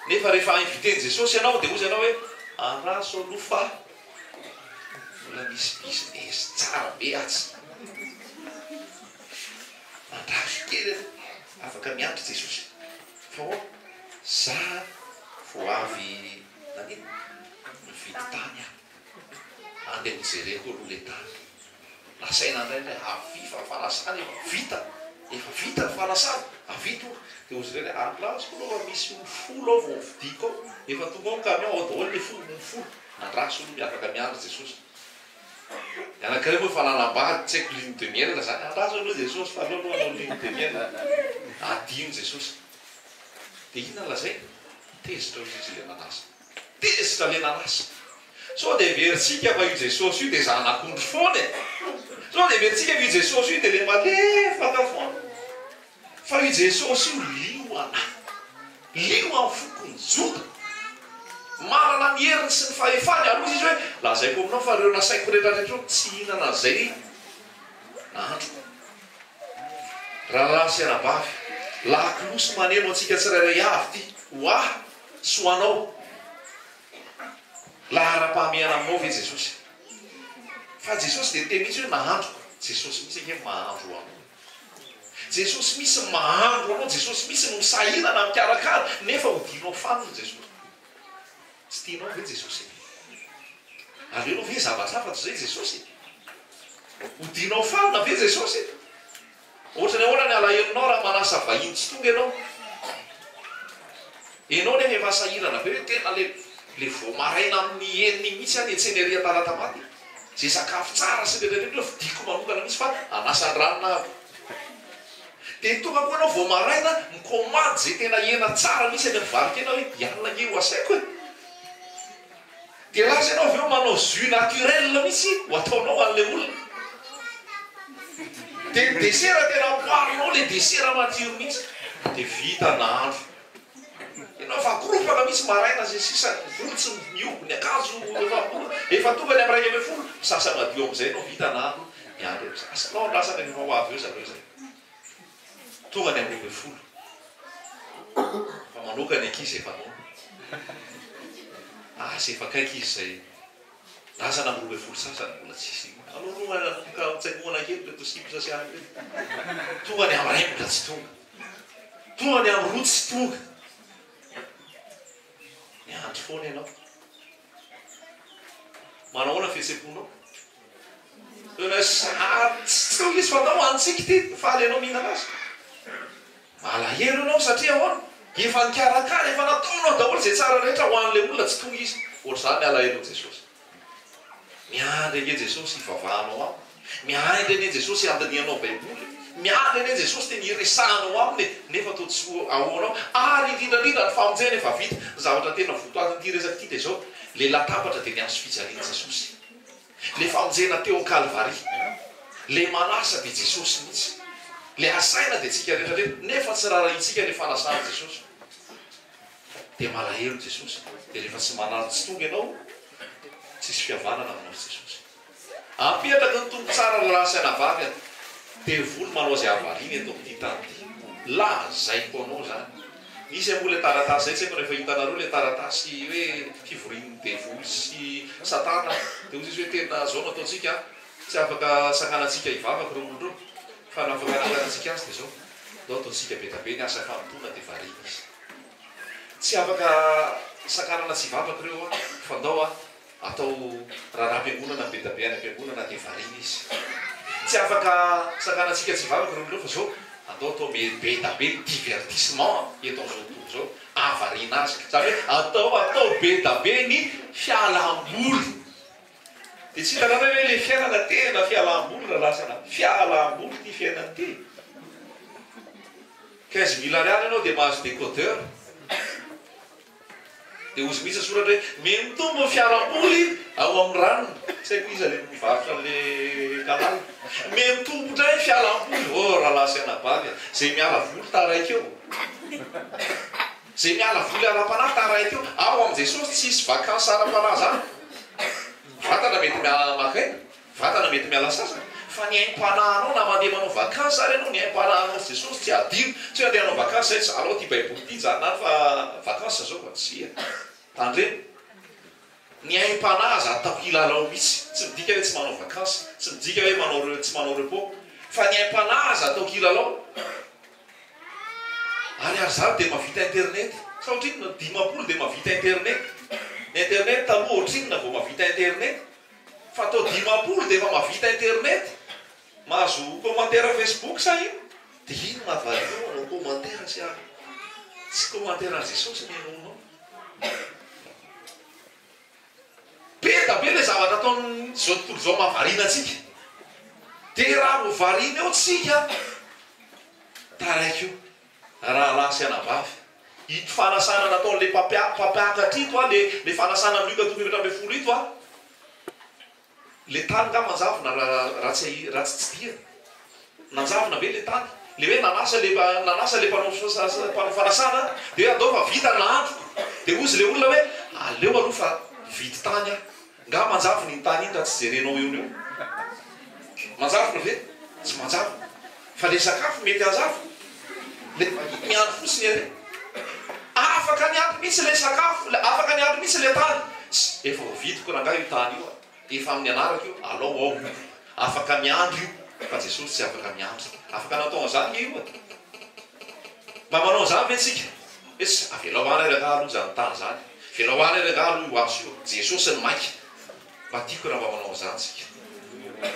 [SPEAKER 1] nefa rehefa invité jesosy anao dia ozy anao hoe anraso alofa mbola misy business tsara be atsy andraso kely afaka miandry jesosy fa ho za vo avy nanino mividy tany aho andeha mijereko aloha le tany lasaina ndray le avifa fanasana efa vita ny fanasana avito dia ozy reny andrasoko aloha misy 10 ao vo vidiko ao efa tonga ao kamiao ao daholo le 10 nandraso aloha miafaka miandry jesosy anankiray moa efa nanambady tsy haiko ligne de miel zany andraso aloha jesosy fa aloha anao ligne de miel adino jesosy dia inona lazay tezitra izy le nanasa tezitra le nanasa so dia veritsika fa io jesosy io dia zanak'ondry foana so dia veritsika fa io jesosy io dia le malefaka foana fa io jesosy io lio ana lio amin'ny fokony jota marana ny heriny sy ny fahefany aloha izy hoe lazaiko aminao fa reo nasaiko rehetrarehetra tsy hihinana zay nahandroko raha lasenabavy lakolosy maneno antsika tsirairay avy ty hoah sy hoanao lahara-pahamehana aminao ve Jesosy fa Jesosy dia teny mihitsy hoe nahandroko Jesosy misy ake mahandro anao Jesosy misy mahandro anao Jesosy misy no misahinana mikarakara nefa hodinao faniny Jesosy tsy tianao ve Jesosy aleonao ve zavatra hafa zay Jesosy hodinao fanina ve Jesosy ohatra ny ahoana ny alahelinao raha manasa vahiny tsy tonga ianao nefa efa sahirana be hoe tena le voamaraina amin'ny eniny mihitsy any etseny eria talata maty zay sakafo tsara sy rehetrarehetra vidiko manokana mihitsy fa anasan-dranona avy dia tonga koa anao voamaraina mikomandy zay tena hena tsara misy any mivarika anao hoe ialina nge ho asaiko e dia lasa ianao avy eo manao jus naturel mihitsy ho ataonao an'le olona dia desera tena poarinao le desera matiro mihitsy dia vita nahandro ianao fa koropaka mihitsy maraina zay sisa volotsy miobo ny akanjo efa tonga ny am'raika ambe folo sasa madio am'izay anao vita nahandro miandry asanao lasana efa ho avy eo zareo zay tonga ny ambe folo fa manokany ankizy efa nao asa efa kaiky izy zay lasana amrobe folo sasany mbola tsisy aloatsaimoana kely le tosipy sasiany reny tonga ny am'ray mbola tsy tonga ny am'roa tsy tonga miandry foana ianao manahoana fihetseponao tsy tonga izy fa tao antsika ty faly ianao mihinana azy malahelo ianao satria ahoana efa nikarakara efa nataonao daholo zay tsara rehetra ho an'le olona tsy tonga izy ohatra zany alahelo Jesosy miandry ane Jesosy ivavahanao aminy miandry ane Jesosy andinianao baiboly miandry ane Jesosy teny iresahanao aminy nefa to tsy ahoanao ary indrindrandrindra ny famonjena efa vita zavatra tena votoatiny ty resaka ty dia zao le latabatra dia niazo fijaliana Jesosy le famonjena teo Calvary le manasa dia Jesosy mihitsy le asaina dia tsika rehetrarehetra nefa tsy raha itsika le fanasana Jesosy dia malahelo Jesosy dia rehefa tsy manano tsy tonga ianao tsisy fihavanana aminao Jesosy ampiatraka ny tombo tsara lalasaina vavy dia volo manao zay avariny eto amin'ity tany ty lazaiko anao zany misy ambo le taratasy zay tsy haiko rehefa hitanareo le taratasy hoe fivorin'ny devoly sy satana dia ozy izy hoe tena zao no ataontsika tsy afaka sakanantsika hivavaka reo olondreo fa nafaka nakanantsika azy dia zao dao ataontsika betabe ny asa famitona dia variny izy tsy afaka sakanana tsy hivavaka reo fandao atao raha ampiangonana betabe any ampiangonana dia variny izy tsy afaka sakanantsika tsy hivavaka reo olondreo fa zao atao betabe ny divertissement eto am'izao tontolo zao avarina azy zany hoe atao betabe ny fialam-boly dia tsy hitaka hoe le fiainana tena fialam-boly raha lasana fialam-boly ty fiainana ty 15 000 ariary ianao dia mahazo décodeur dia ozy mihitsy soratra hoe mitombo fialam-boly ao amin'ny ranony tsy haiko izy le mivarotra an'le kanal mitombotra hoe fialam-boly raha lasaina bavy zay miala voly taraiky eo zay miala voly ara-panahy taraiky eo ao am' Jesosy tsisy vakansy ara-panahy zany vatana mety makaina vatana mety miala sasana fa ny aim-panahanao na mandeha manao vakansy ary anao ny aim-panahanao Jesosy tsy adino tsy hoe andeha hanao vakansy zay alao ty baiboly ty janany fa vakansy zao fa tsia tandreny ny aim-panahy ataoko ilalao mihitsy tsy midika hoe tsy manao vakansy tsy midika hoe tsy manao repos fa ny aim-panahy ataoko ilalao ary zany dia mavita internet sa ohatrinona 10 dia mavita internet internet taloha ohatrinona vao mavita internet fa atao 10 dia efa mavita internet mahazo commentaire Facebook sa ino dia ino mahavalio manao commentaire sy commentaire Jesosy ny anonao be da be le zavatra ataony zao tontolo zao mahavariana atsika dia raha vo varina eo tsika taraiky io raha lasianabavy ito fanasana nataon'le papiakatra ito le fanasana amin'io ka tonga 7 ito le tany ka manjavona raha tsy dia nanjavona ve le tany le hoe nanasa le mpanao fanasana dia atao fa vita nahandro dia ozy le olona hoe aleo aloha fa vity tany a nga manjavony ny tany iny raha tsy jerenao eo eo manjavona ve tsy manjavo fa le sakafo mety anjavo le miandro fotsiny are afaka niandro mihitsy le sakafo afaka niandro mihitsy le tany efa vitiko raha nga io tany io efa amin'ny anarako io alao ao afaka miandro io fa Jesosy tsy afaka miandro afaka natao an'izany io mba manao zany ve tsika etsy aveloana ranga aloha zany tany zany veloana ranga aloha io azo io Jesosy ny mainky mba tiako raha mba manao zany tsika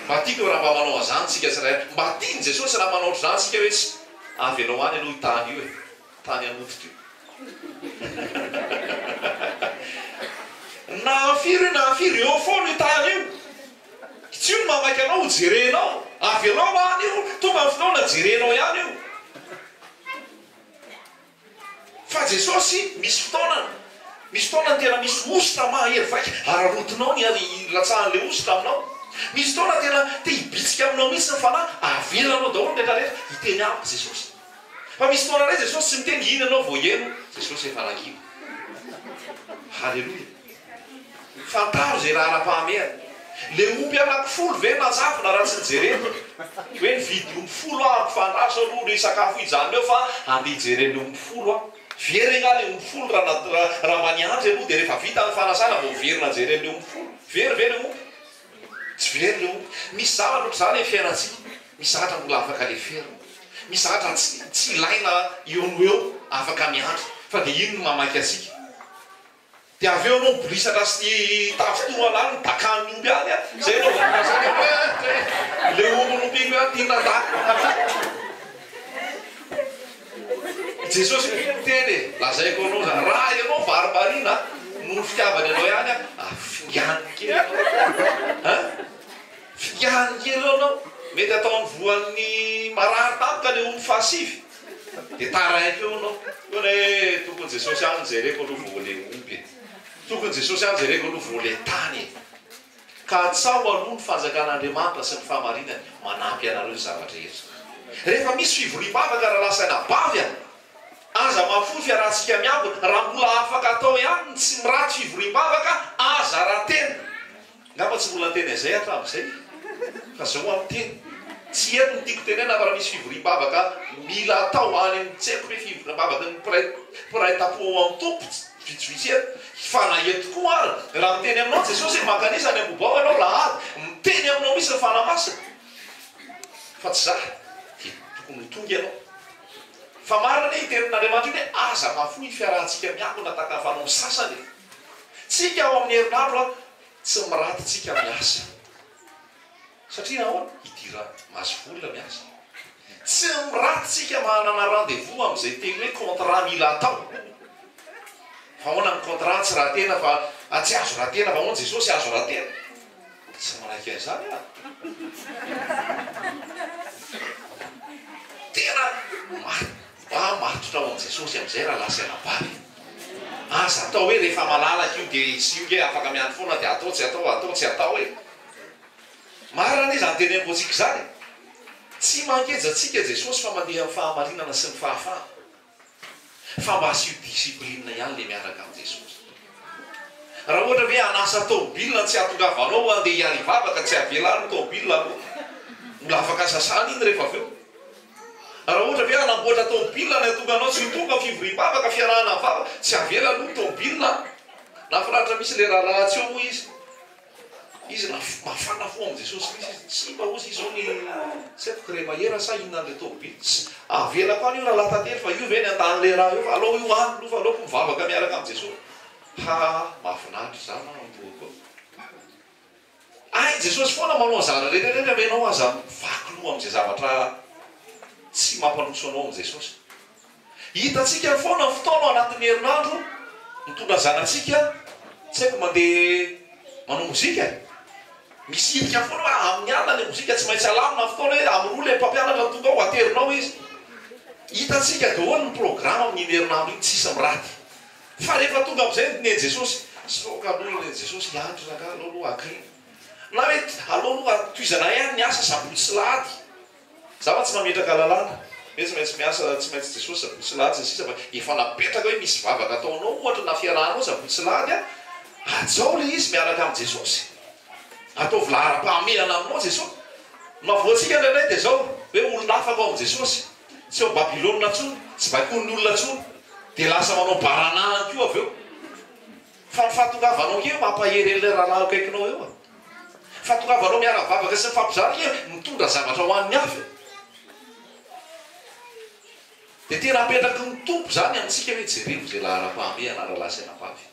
[SPEAKER 1] mba tiako raha mba manao zany tsika tsiray mba tiany Jesosy raha manaotro zany tsika hoe tsy aveloany aloha tany io e tany anotoka io na firy eo foana io tany io tsy io ny mamaky anao ho jerenao avelao any io tonga ny fotoana jerenao ihany io fa Jesosy misy fotoana tena misy ositra mahery vaika ararotinao ny latsahan'le ositra aminao misy fotoana tena te hibitsika aminao mihitsy ny fanahy avelanao daholo rehetrarehetra hiteny amiko Jesosy fa misy fotoana ray Jesosy tsy miteny iny anao vo eno Jesosy efa nangino halleloia fantaro zay raha ara-pahameana le omby anankifolo ve najafona raha tsy nijereny hoe nividy omby folo ahako fandraso aloha le sakafo ijany eo fa andeha hijereny omby folo a very nga le omby folo raha maniandry aloha dia rehefa vita ny fanasana vo very najereny le omby folo very ve le omby tsy very le omby misy zavatra ohatr' zany fiainantsika misy zavatra mbola afaka leferina misy zavatra tsy ilaina eo no eo afaka miandro fa dia ino no mamaky atsika dia avy eo anao bolisaka sy tafitono alany ny dakany omby any a zay anao le ombyn'omby iny hoe tinadaka Jesosy miteny lazaiko anao zany raha ianao varimarina no fitiavany anao ihany a fingany kely fingany kely anao mety ataony voan'ny marary tampoka le omby fahasivy dia taraiky eo anao hoe tokony Jesosy any jereko aloha vo le omby tokony Jesosy any jereko aloha vo le tany ka tsao aloha ny fanjakan'Andriamanitra sy ny fahamarinany manampy anareo zavatra rehetra rehefa misy fivorim-bavaka raha lasaina bavy aza mafoy fiarahantsika miambina raha mbola afaka atao ihany tsy miraty fivorim-bavaka aza raha tena ngamba tsy mbola tena izay hatramin'izay fa zao amin'ny teny tsy eto ny tiako tenena fa raha misy fivorim-bavaka mila atao any amin'ny tseiko hoe fivorim-bavaka ny piray-tapo amin'ny tompo vitsivitsy eto fanahe tokoa ary raha miteny aminao Jesosy hoe mankanisa ny ambobao anao lahady miteny aminao misy ny fanamasina fa tsy zah dia tokony tonga ianao fa marina hoe hitenin'Andriamanitra iny hoe aza mafoy fiarahantsika miakona taka fanao sasany tsika ao amin'ny herinandro tsy miraty tsika miasa satria nahoana hidira mahazo volona miasa tsy miraty tsika manana rendez-vous amin'izay teny hoe contrat mila atao fa hoana ny contrat tsy raha tena fa tsy azo raha tena fa hoana Jesosy azo raha tena tsy manaiky an'izany tena matotra ao amin'i Jesosy amin'izay raha lasa anabary aza atao hoe rehefa malalaka io dia tsy io hoe afaka miandro foana dia atao tsy atao hoe marina ane zany teny amboantsika zany tsy mankejatsika Jesosy fa mandeha amin'ny fahamarinana sy ny fahafahana fa mba asio disiplinina ihany le miaraka amin'i Jesosy raha ohatra hoe anasa tomobilina tsy atongavanao andeha hiary vavaka tsy avelany tomobilina mbola afaka sasana iny rehefa aveo raha ohatra hoe anamboatra tomobilina ny atonga anao tsy tonga fivorim-bavaka fiarahana vava tsy avela aloha tomobilina na firatra misy le raharaha tsy eo moa izy mafana fo amin'i Jesosy misy tsy mba ozy izao ny tsy haiko crémaillera sa inona le tomobilina avela koa io raha latately fa io ve ny andan'le raha io fa alao io any aloha fa aleoko mivavaka miaraka amin'i Jesosy mahafinaritra zany amboako ay Jesosy foana manao zana rehetrarehetra ve anao aza vaky loha amin'izay zavatra tsy mampanoso anao amin'i Jesosy hitatsika foana ny fotoana anatin'ny herinandro mitondra zanatsika tsy haiko mandeha manao mozika misy hidika foana hoe amin'ny alina le mozika tsy maintsy alamina fotoana hoe amin'olo le mpampianatra tonga ao aterinao izy hitatsika daholo ny programa amin'iny herinandro iny tsisy miraty fa rehefa tonga amin'izay neny Jesosy soka aloha neny Jesosy hiandro zaka alao aloha agrina na hoe alao aloha toizana ihany ny asa sabotsy sy lahady za fa tsy mametraka lalàna tsy maintsy miasa tsy maintsy jesosy zabotsylady sisa fa efa napetraka hoe misy vavaka ataonao ohatra na fiarahanao zabotsylady a ajao le izy miaraka amin'i jesosy ataovy lahara-pahameana aminao jesosy mavoatsika indraindray dia zao hoe olona afaka ao amin'i jesosy tsy eo babilôna ntsony tsy baikony olona ntsony dia lasa manao baranahany koa avy eo fa ny fahatongavanao keo mampahery an'ilay rahalahy akaikinao eo a fahatongavanao miara-vavaka sy mifampizara ke mitondra zavatra ho an'ny afy dia tena apetraky ny tompo zany amintsika hoe jerevo zay lahara-pahameana rahalasina vavy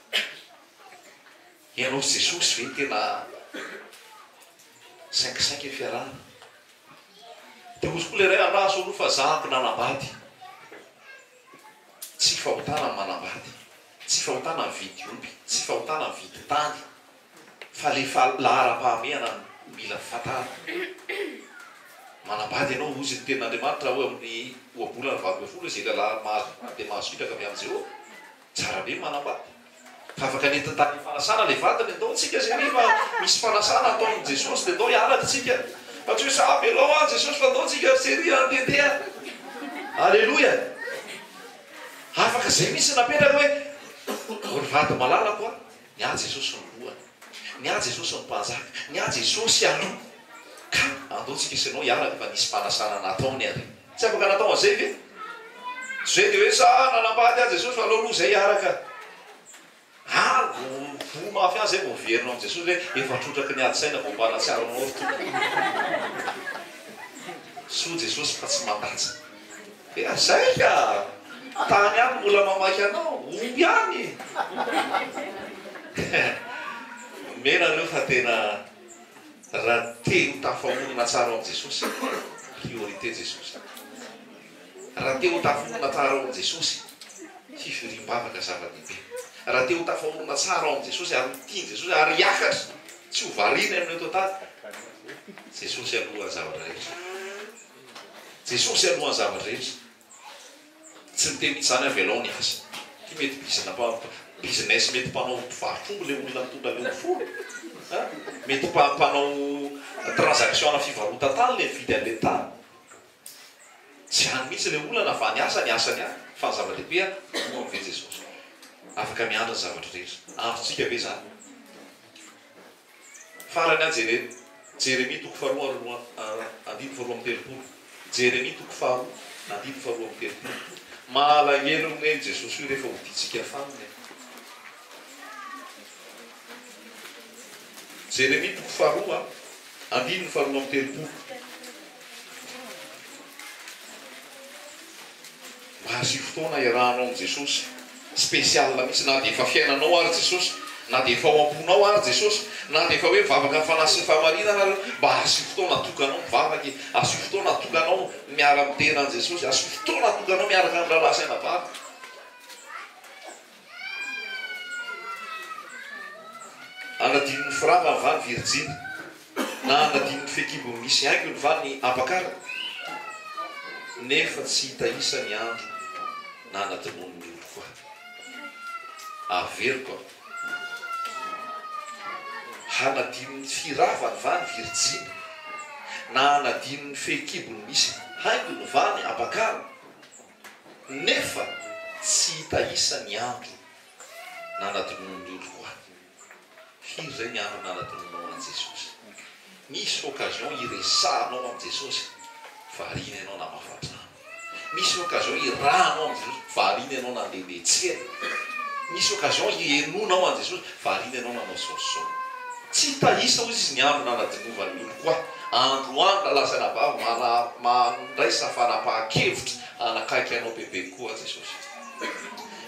[SPEAKER 1] ianao sy jesosy ve tena 5 fiarahana dia ozy koa le ray anraso aloha fa zahako nanambady tsy fahotana ny manambady tsy fahotana ny vidy omby tsy fahotana ny vidy tany fa lefa lahara-pahameana mila fatara manambady ianao ozy ny tenin'andriamanitra hoe amin'ny oabolana 20 zay lalahy mahazo dia mahazo hitraka avy amin'izay tsara be manambady fa afaka netintany fanasana le vatany andao tsika zay rehefa misy fanasana ataon'i jesosy dia andao hiaraka tsika fa tsy hoe saby alao a jesosy fa andao tsika sery andendeha alleloia afaka zay misy napetraka hoe ry vady malalako a ny a jesosy ny lohany ny a jesosy ny mpanjaka ny a jesosy aloha ka andao tsika sanao hiaraka fa nisy fanasana nataony ary tsy afaka natao an'izay ve zay dia hoe sa nanambady a jesosy fa aloaloha zay hiaraka vo mafy azy zay vo verinao am' jesosy hoe efa trotraky ny ady-saina vo mbana tsiaronao ry tompo so jesosy fa tsy mandatsa e azay ka tany any mbola mamaky anao omby any menareo fa tena raha te ho tafamonina tsara ao am' jesosy priorité jesosy raha te ho tafamonina tsara ao am' jesosy fifirim-bavaka zava-dehibe raha te ho tafamonina tsara ao am' jesosy ary tiany jesosy ary hiakatra tsy ho varina amin'eo totaly jesosy alohan'ny zavatra rehetra jesosy alohan'ny zavatra rehetra tsy miteny zany avy alao ny asa ty mety business mety mpanao mpivarotrombo le olona mitondra le folo mety mpanao transaction na fivarotan-tany le vidy an'le tany tsy any mihitsy le olona fa ny asany any fa ny zava-dehibe moa amive jesosy afaka miandra ny zavatra rehetra androtsika ve zany farany a jeremia toko faharoa andiny faharoa amin'ny telopolo jeremia toko faharoa andiny faharoa amin'ny telopolo mahalangelo ne jesosy io rehefa hoditsika faminy jeremia toko faharoa andiny faharoa amin'ny telopolo mahasy fotoana iarahanao am' jesosy spesialna mihitsy na dia efa fiainanao ary jesosy na dia efa ao am-ponao ary jesosy na dia efa hoe mivavaka ny fanasy ny fahamarinana mba asy fotoana tokanao mivavaky asy fotoana tokanao miara mitena an' jesosy asy fotoana tokanao miaraka ny rahalasaina vavy anadin'ny firanga ny vany virjiny na anadin'ny fekibony misy haingo ny vany ampakara nefa tsy hita isa ny andro na anadinony olo koa averiko hanadin'ny firavany vany virjiny na anadin'ny fekibony misy haingo ny vany ampakara nefa tsy hita isa ny andro na anadinony olo koa firy zay ny andro na anadinonao an' jesosy misy occasion iresanao am' jesosy varina ianao na mafatrano misy occasion irahanao am' jesosy varina ianao na ndehandehtsena misy occasion ienonao an' jesosy varina ianao nanao saosao tsy tahisa ozy izy ny andro na anadinovany olo koa androandro lalasana vavy mandraisa fanapahakevitra anakaiky anao bebe koa a jesosy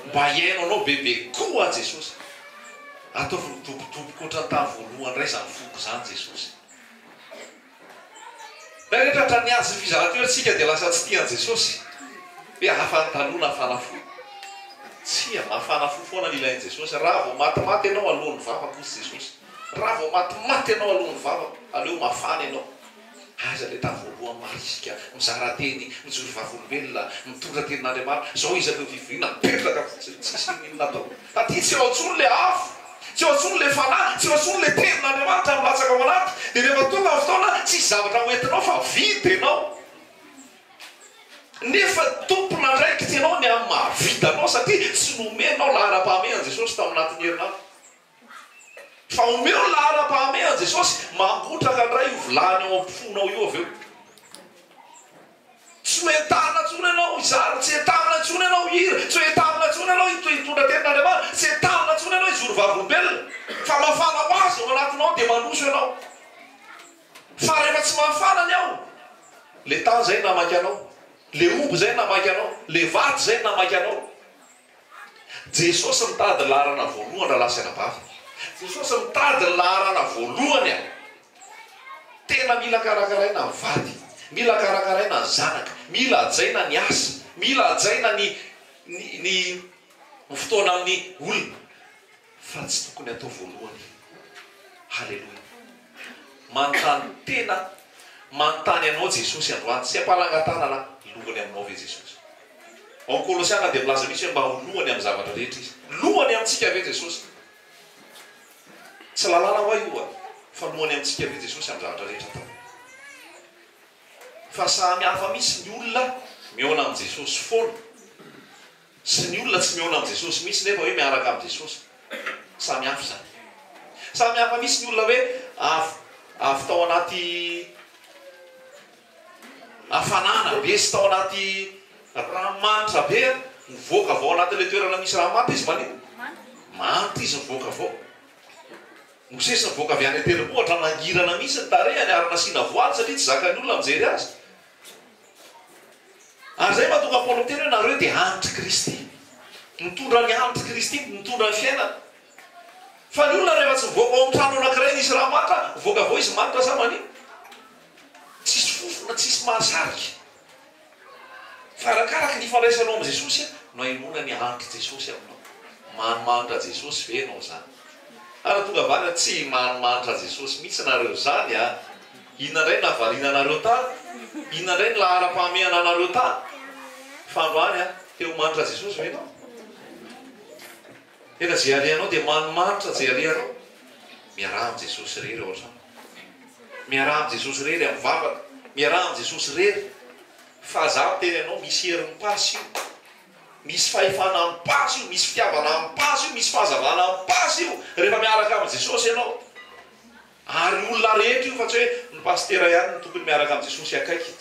[SPEAKER 1] mba iaino anao bebe koa a jesosy ataovy mitobotoboka oatra ny tany voalohany ray zany foko zany jesosy rehetra hatra ny azy fizaratoera tsika dia lasa tsy tian' jesosy hoe hafany talona fanafo tsia mahafanafo foana ny ilain' jesosy raha vao matimaty ianao alohan'ny vavakosy jesosy raha vao matimaty ianao alohan'ny vavako aleo mafana ianao aza le tany voalohany marisika mizara teny mijory vavolombelona mitondra tenin'andriamanitra zao izy aleo vivirina petraka fotsiny tsisy ninatao fa ty tsy ao antsony le afo tsy ao antsony le fanahy tsy ao antsony le tenin'andriamanitra milatsaka ao anaty dia rehefa tonga ny fotoana tsisy zavatra hoentinao fa vidy ianao nefa tompona ndraiky tianao ny amin'ny mahavitanao satria tsy nomenao lahara-pahamehan Jesosy tamin'anatin'ny herinandro fa omeo lahara-pahamehan Jesosy mambotraka ndray io vilany ao ampifonao io avy eo tsy hoentanina ntsony ianao izary tsy entanina ntsony ianao hira tsy entanina ntsony ianao hitondra tenin'Andriamanitra tsy entanina ntsony ianao hizory vavolombelona fa mafana ho azy ao anatinao dia manoso ianao fa rehefa tsy mafana ny ao le tany zay namaky anao le omby zay namaky anao le vaty zay namaky anao Jesosy mitady laharana voalohany raha lasa anabavy Jesosy mitady laharana voalohany a tena mila karakaraina ny vaty mila karakaraina ny zanaka mila ajaina ny asa mila ajaina ny fotoana amin'ny olona fa tsy tokony atao voalohany. Halleluja. Manontany tena manontany anao Jesosy androany tsy ampalangatana lohany aminao ve Jesosy. Ao Kolosiana dia milaza misy mba ho lohany amin'ny zavatra rehetra izy. Lohany amintsika ve Jesosy. Tsy lalàna hoa io fa lohany amintsika ve Jesosy amin'ny zavatra rehetra atao. Fa samy hafa misy ny olona miona amin'ny Jesosy foana sy ny olona tsy miona amin'ny Jesosy misy nefa hoe miaraka amin'ny Jesosy. Samy hafa zany. Samy hafa misy ny olona hoe avy tao anaty hafanana be sy tao anaty ranomanitra be mivoaka avao anatin'ilay toerana misy ranomanitra izy manino manitra izy mivoaka avao. Mosesy mivoaka avy any an-tendrombohitra nangirana misy ny tarehany ary nasiana voaly satria tsy zakan'ny olona mijery azy. Ary zay mahatonga Paoly miteny hoe nareo dia anitry Kristy. Mitondra ny anitry Kristy, mitondra ny fiainana. Fa ny olona rehefa tsy mivoaka ao amin'ny trano anankiray nisy ranomanitra, mivoaka avao izy manitra sa manino. Tsisy fofona, tsisy mahasarika. Fa arakaraky ny ifandraisanao amin'ny Jesosy no hainoana ny anitry Jesosy aminao. Manimanitra Jesosy ve ianao zany. Ary tonga avana tsy manimanitra Jesosy mihitsy nareo zany a. Inona indray nahavariana anareo tany, inona indray ny lahara-pahamehana anareo tany. Fa androany a teo manitra Jesosy ve ianao. Tena zay alehanao dia manimanitra zay alehanao. Miaraha amin'ny Jesosy rery ao trano. Miaraha amin'ny Jesosy rery amin'ny vavaka. Miaraha amin'ny Jesosy rery. Fa zaho teny ianao misy herin'ny pasy io. Misy fahefana amin'ny pasy io, misy fitiavana amin'ny pasy io, misy fahazavana amin'ny pasy io. Rehefa miaraka amin'ny Jesosy ianao. Ary olona rehetra io fa tsy hoe ny pastera ihany no tokony miaraka amin'ny Jesosy akaiky.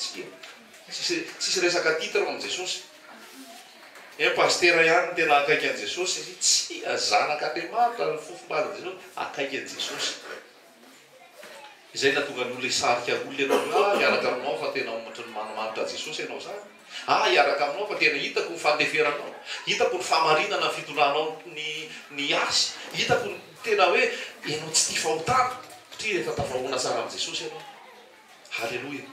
[SPEAKER 1] Tsisy resaka titre amin'ny Jesosy. Ny pastera ihany tena akaiky an'i Jesosy tsy zanak'Andriamanitra ny fofombazin'i Jesosy akaiky an'i Jesosy. Izay nahatonga ny olona hisarika olona ianao hiaraka aminao fa tena ohatran'ny manimanitra Jesosy ianao zany. Hiaraka aminao fa tena hitako ny fandeferanao, hitako ny famarinana ny fitondranao ny asy, hitako tena hoe ianao tsy tia fahotana satria efa tafahoana tsara amin'ny Jesosy ianao. Halleluja.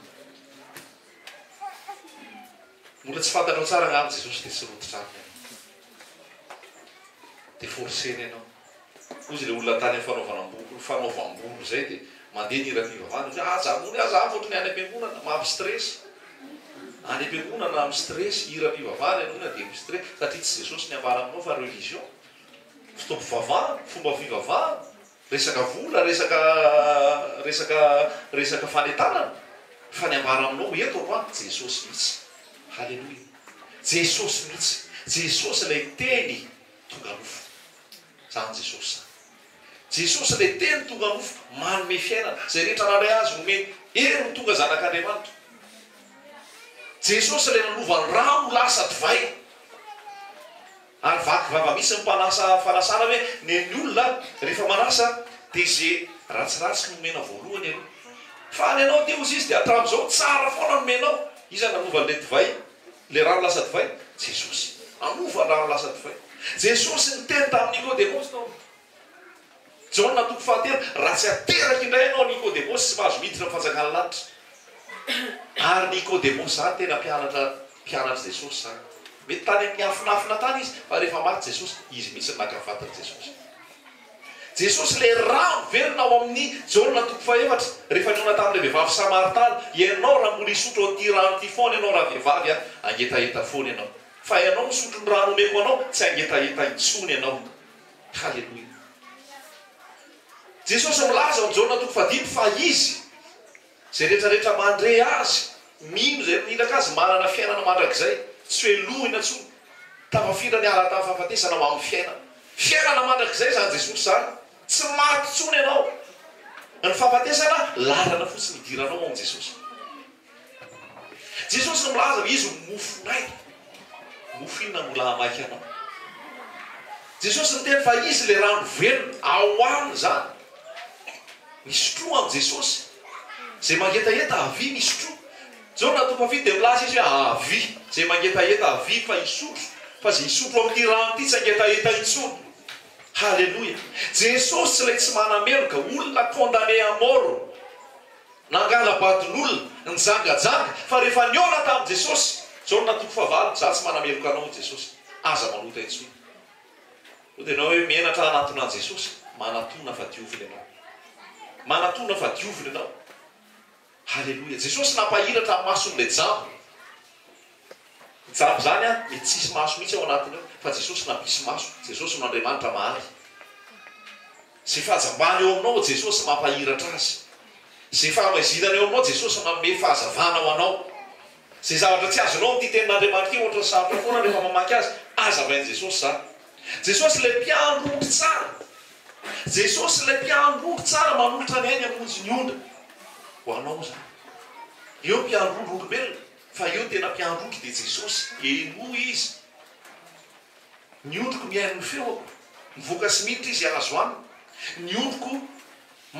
[SPEAKER 1] Mbola tsy fantanao tsara nga amin'ny Jesosy dia tsy rototra aminy. Dia forseny ianao. Ozy ilay olona tany fanaovam-bolo zay dia mandeha ny hira-pivavahana zamony aza ohatry ny any am-piangonana mampy stress. Any am-piangonana amin'ny stress hira-pivavahana ianona dia amin'ny stress satria tsy Jesosy ny ambara aminao fa religion. Fitaovam-pivavahana, fomba fivavahana, resaka vola, resaka fanentanana. Fa ny ambara aminao eto roa Jesosy mihitsy. Halleluja. Jesosy mihitsy. Jesosy ilay teny tonga nofo. Zany Jesosy. Jesosy ilay teny tonga nofo manome fiainana. Zay rehetra raray azy omeny hery tonga zanak'Andriamanitra. Jesosy ilay nanovany rano lasa divay. Ary vaky vava misy ny fanasana hoe ny olona rehefa manasa dia izay ratsiratsy no omena voalohany ianao. Fa ny anao dia ozy izy dia hatramin'izao tsara foana nomenao. Iza nanovan'ilay divay, ilay rano lasa divay? Jesosy. Nanova rano lasa divay. Jesosy niteny tamin'ny Nikodemosy tao. Jaona toko fahatelo, raha tsy ateraky indray ianao Nikodemosy tsy mahazo miditra fanjakana lanitra. Ary Nikodemosy zany tena mpianatra Jesosy zany. Mety tany amin'ny hafinafina tany izy, fa rehefa maty Jesosy, izy mihitsy nakafatany Jesosy. Jesosy ilay rano verina ao amin'ny Jaona toko fahaefatra, rehefa niona tamin'ilay vehivavy Samaritana, ianao raha mbola hisotro an'ity rano ity foana ianao raha vehivavy angetaheta foana ianao. Fa ianao misotro ny rano omeko anao, tsy angetaheta intsony ianao. Halleluja. Jesosy milaza ao Jaona toko fahadimy fa izy, zay rehetrarehetra mandre azy, mino zay niraka azy manana fiainana mandrakizay tsy hoe lohina tso tafafira ny ala tafahafatesana ho amin'ny fiainana mandrakizay zany Jesosy zany tsy maty tsony ianao ny fahafatesana lalana fotsiny idiranao ao Jesosy. Jesosy milaza izy mofonay mofo inona mbola maiky anao. Jesosy niteny fa izy le rano velona ao aminy zany misotro amin'ny Jesosy zay mangetaheta avy misotro. Zao natopafy dia milaza izy hoe avy zay mangetaheta avy fa isotro fa zay isotro amin'ity rano ity tsy angetaheta intsony. Halleluja. Jesosy tsy ilay tsy manameloka olona condamné à mort nangala batin'olona nijangajanga fa rehefa niona tamin'i Jesosy zao natoko fahavalo za tsy manameloka anao Jesosy aza manota intsony. Odenao hoe mienatra anatona Jesosy manatona fa diovina ianao manatona fa diovina ianao. Halleluja. Jesosy nampahiratra amin'ny mason'ilay jambo. Jambo zany mety tsisy maso mihitsy ao anatiny eo fa Jesosy nampisy maso. Jesosy n'Andriamanitra mahary. Zay fahajambany eo aminao Jesosy mampahiratra azy. Zay fahamazinana eo aminao Jesosy manome fahazavana ho anao. Zay zavatra tsy azonao amin'ity tenin'Andriamanitra ity ohatran'ny sarotra foana rehefa mamaky azy azavain'i Jesosy zany. Jesosy ilay mpiandroky tsara. Jesosy ilay mpiandroky tsara manolotra ny ainy amonjy ny ondra ho anao zany. Eo mpiandroolombelona fa eo tena mpiandroky dia Jesosy eno izy. Ny ondroko miaino ny feoko mivoaka sy miditra izy azo aminy. Ny ondroko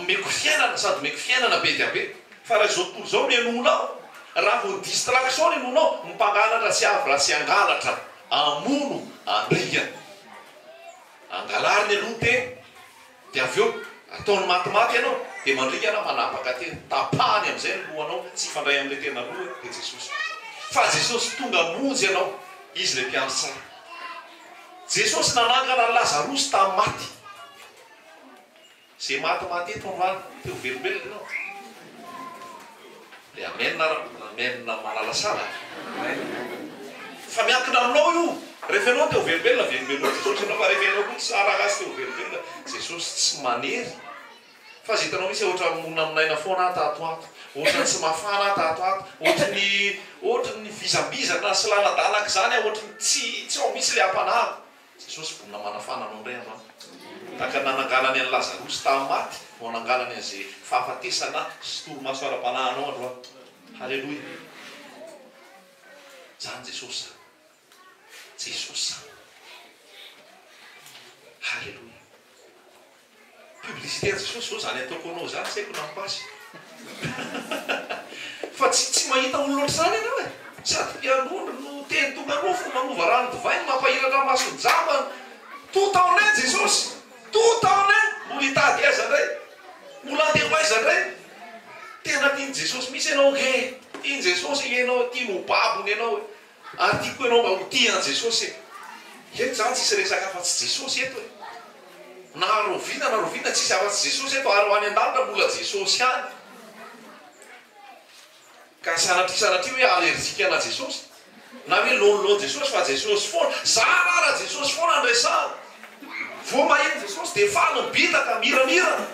[SPEAKER 1] meko fiainana sady meko fiainana be dia be. Fa raha izao tontolo izao mienonao raha vo distraction ny enonao mimpangalatra tsy avy raha tsy angalatra amono andrigana angalary ny aloha teny dia avy eo ataony matimaty ianao dia mandrigana manapaka teny tapahany amin'izay ny lohanao tsy ifandray amin'ilay tena loha dia Jesosy. Fa Jesosy tonga monjy ianao izy ilay mpiandro tsara. Jesosy nanangana Lazarosy tamin'ny maty. Zay maty eto androany teo velobelona ianao. Le amenna malala sara. Fa miankina aminao io. Rehefa ianao teo velobelona Jesosy ianao fa rehefa ianao koa tsara azy teo velobelona Jesosy tsy manery. Fa zay hitanao misy ohatra monina aminaina foana tatoato. Ohatra tsy mafana tatoato. Ohatra ny vizambizana sy laladalaka zany ohatra tsy ao misy le ampanahy. Jesosy vonina manafana anao indray androany. Taka nanangalany an'i Lazarosy tamin'ny maty no nangalany an'izay fahafatesana sy toromaso ara-panahy anao androany. Halleluja. Zany Jesosy zany. Jesosy zany. Halleluja. Publicité Jesosy zao zany ataoko anao zany tsy haiko nampasy. Fa tsy mahita olo loatra zany ianao e. Sady mpianondro no teny tonganofo manova rano divay mampahiratra masony jambany. Tout en un Jesosy. Tout en un. Mbola hitady aiza indray. Mbola andeha aiza indray. Tena tiany Jesosy misy ianao ke. Tiany Jesosy ianao tia no babony ianao. Ary tiako ianao mba ho tiany Jesosy. Eto zany tsisy resaka afa-tsy Jesosy eto e. Na roviana tsisy afa-tsy Jesosy eto ary ho any an-danitra mbola Jesosy hany. Ka sanatria hoe allergique ana Jesosy. Na hoe lonolony Jesosy fa Jesosy foana. Zara Jesosy foana andresana. Vao maheno Jesosy dia falony bitaka miramira.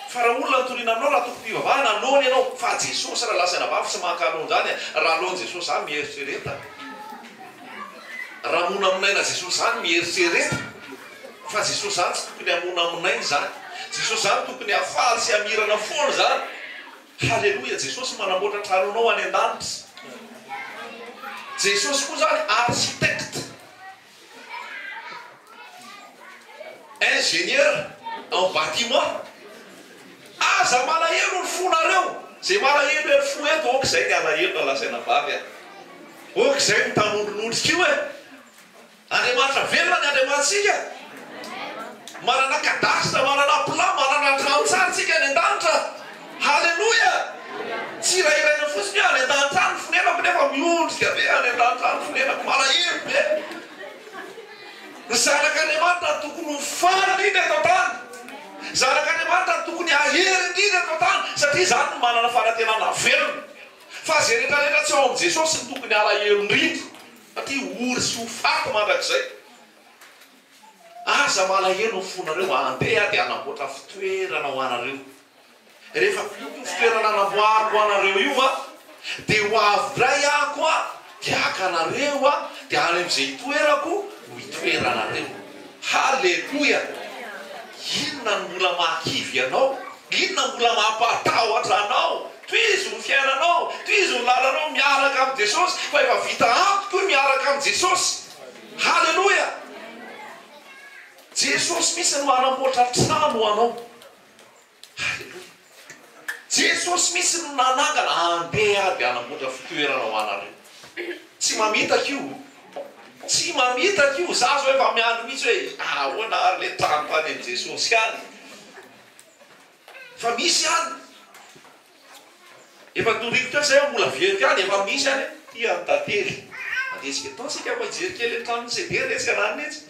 [SPEAKER 1] Fa raha olona nitoriana aminao raha toko mpivavahana lony ianao fa Jesosy raha lasana vavy tsy mahakalony zany raha lony Jesosy zany mieritrereta. Raha mona aminaina Jesosy zany mieritrereta. Fa Jesosy zany tsy tokony hamona aminainy zany. Jesosy zany tokony hafaly sy hamirana foana zany. Halleluja. Jesosy manamboatra tranonao any an-danitra. Jesosy koa zany architecte. Ingénieur en bâtiment. Aza malahelo ny fonareo. Zay malahelo e fo eto oka zay ny alahelo na lasaina vavy a. Oka zay ny tanondronondrik'io e. Andriamanitra velona ny Andriamantsika. Manana kadasitra, manana plan, manana trano tsara tsika any an-danitra. Halleluja. Tsy rairaina fotsiny any an-danitra any fonenako nefa miondrika be any an-danitra any fonenako malahelo be. Ny zanak'Andriamanitra tokony ho faly indrindra eto an-tany. Zanak'Andriamanitra tokony ahery indrindra eto an-tany satria zany no manana fanantenana velona. Fa zay rehetrarehetra tsy ao amin'i Jesosy ny tokony alahelo indrindra satria ory sy ho faty mandrakizay. Aza malahelo ny fonareo andeha dia hanamboatra fitoerana ho anareo. rehefa fitoerana anamboariko anareo io a dia ho avray ahko a dia akanareo a dia any amin'izay hitoerako ho hitoeranareo. Halleloia! Inona ny mbola mahakivy ianao? Inona mbola mampatahotra anao? Toizy ny fiainanao, toizy ny lalanao miaraka amin'ny Jesosy, fa efa vita antoko miaraka amin'ny Jesosy. Halleloia! Jesosy misy no anamboatra trano anao. Halleloia! Jesosy misy no nanangana andeha dia anamboatra fitoerana ho anareo. Tsy mamitaka io. Tsy mamitaka io. Za zao efa miandro mihitsy hoe ahoana ary le trano any amin'ny Jesosy any. Fa misy any. Efa toriko zay aho mbola very any efa misy any tia ny tantely. Andesika tao sika fa hijery kely trano sedera etsy anany etsy.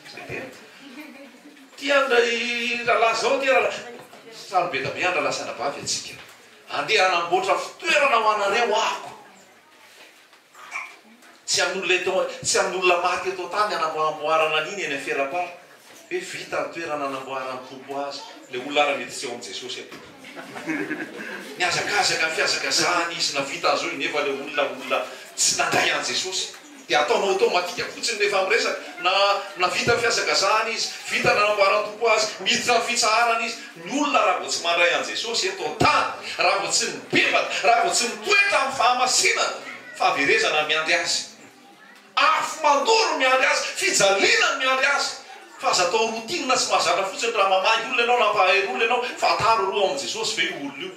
[SPEAKER 1] Tia rahalahy zao tia trano be da be andra lasana bavy atsika. Andeha anamboatra fitoerana ho anareo ahako. Tsy amin'olona maty eto tany anamboarana an'iny eny Ferapara. Hoe vita ny toerana anamboarana tompo azy. Le olona ara mety tsy eo amin'ny Jesosy ato. Niazakazaka fiazakazahany izy na vita an'izao nefa le olona tsy nandray an Jesosy. Dia ataonao tao matika fotsiny rehefa miresaka na vita fiazakazahany izy, vita nanamboarana tompo azy, miditra fitsaharana izy. Ny olona raha vao tsy mandray an Jesosy eto tany, raha vao tsy mibebaka, raha vao tsy mitoetra amin'ny fahamasinana, fahaverezana miandry azy. Afo mandoro miandry azy, fijaliana miandry azy. Fa aza atao rotinina tsy mahazatra fotsiny raha mamagy olona ianao na mpahery olona ianao fataro roa amin'ny Jesosy ve io olona io.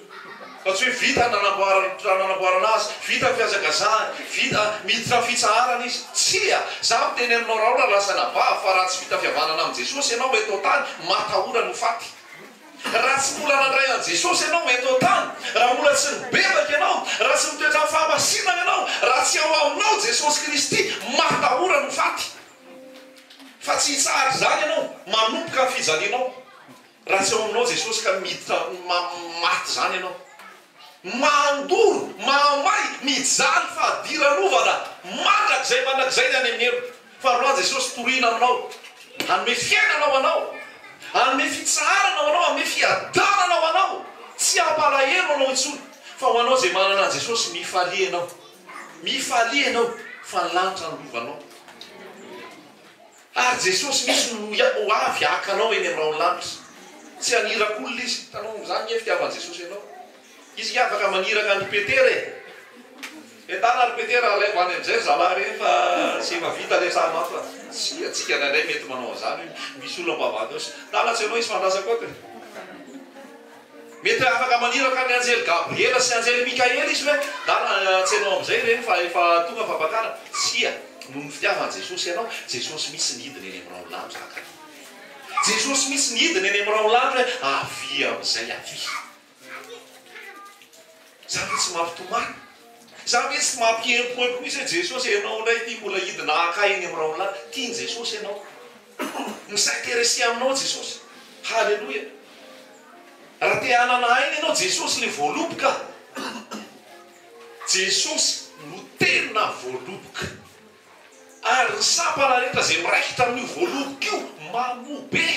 [SPEAKER 1] Fa tsy hoe vita nanamboarana azy, vita fiazakazahany, vita miditra fitsaharana izy. Tsia, za miteny aminao raha ora lasana bavy fa raha tsy vita fihavanana amin'ny Jesosy ianao eto tany, matahora no faty. Raha tsy mbola nandray an Jesosy ianao eto tany, raha mbola tsy mibebaka ianao, raha tsy mitoetra amin'ny fahamasinana ianao, raha tsy ao aminao Jesosy Kristy, matahora no faty. Fa tsy hitsahatra zany ianao, manomboka ny fijalianao. Raha tsy ao aminao Jesosy ka miditra maty zany ianao. Mandoro, mamay, mijaly fa diranovana, mandrakizay any amin'ny hero. Fa roa Jesosy torina aminao, hanome fiainanao anao, hanome fitsaharanao anao, hanome fiadananao anao. Tsy hampalahelo anao intsony. Fa ho anao zay manana an Jesosy mifalia anao. Mifalia anao fa ny lanitra ny lovanao. Ary Jesosy misy no avy akanao eny aminao ny lanitra. Tsy aniraka olona izy. Tanao zany ny fitiavan'i Jesosy ianao. Izy ki afaka maniraka ny Petera e. Entana ny Petera alaiko any amin'izay zalahy reny fa tsy efa vita le sa mafy fa tsy atsika indraindray mety manao an'izany. Misy olona mbavady ao. Nalatsy ianao izy fandrasako ato. Mety afaka maniraka ny anjely Gabriela sy anjely Mikaela izy hoe dala tsy anao amin'izay reny fa efa tonga fabakana. Tsia, noho ny fitiavan'i Jesosy ianao, Jesosy misy ny hidiny eny aminao lanitra akany. Jesosy misy ny hidiny eny aminao lanitra hoe avy amin'izay avy. Zany tsy mampitomany. Zany hoe tsy mampiempoempo misy hoe Jesosy ianao indray ty mbola hidina akay eny aminao lanitra. Tiany Jesosy ianao. Misainteresy aminao Jesosy. Halleloia. Raha te hanana aina ianao Jesosy le voaloboka. Jesosy no tena voaloboka. Ary ny sampana rehetra izay miraikitra amin'io voaloboka io mamobe.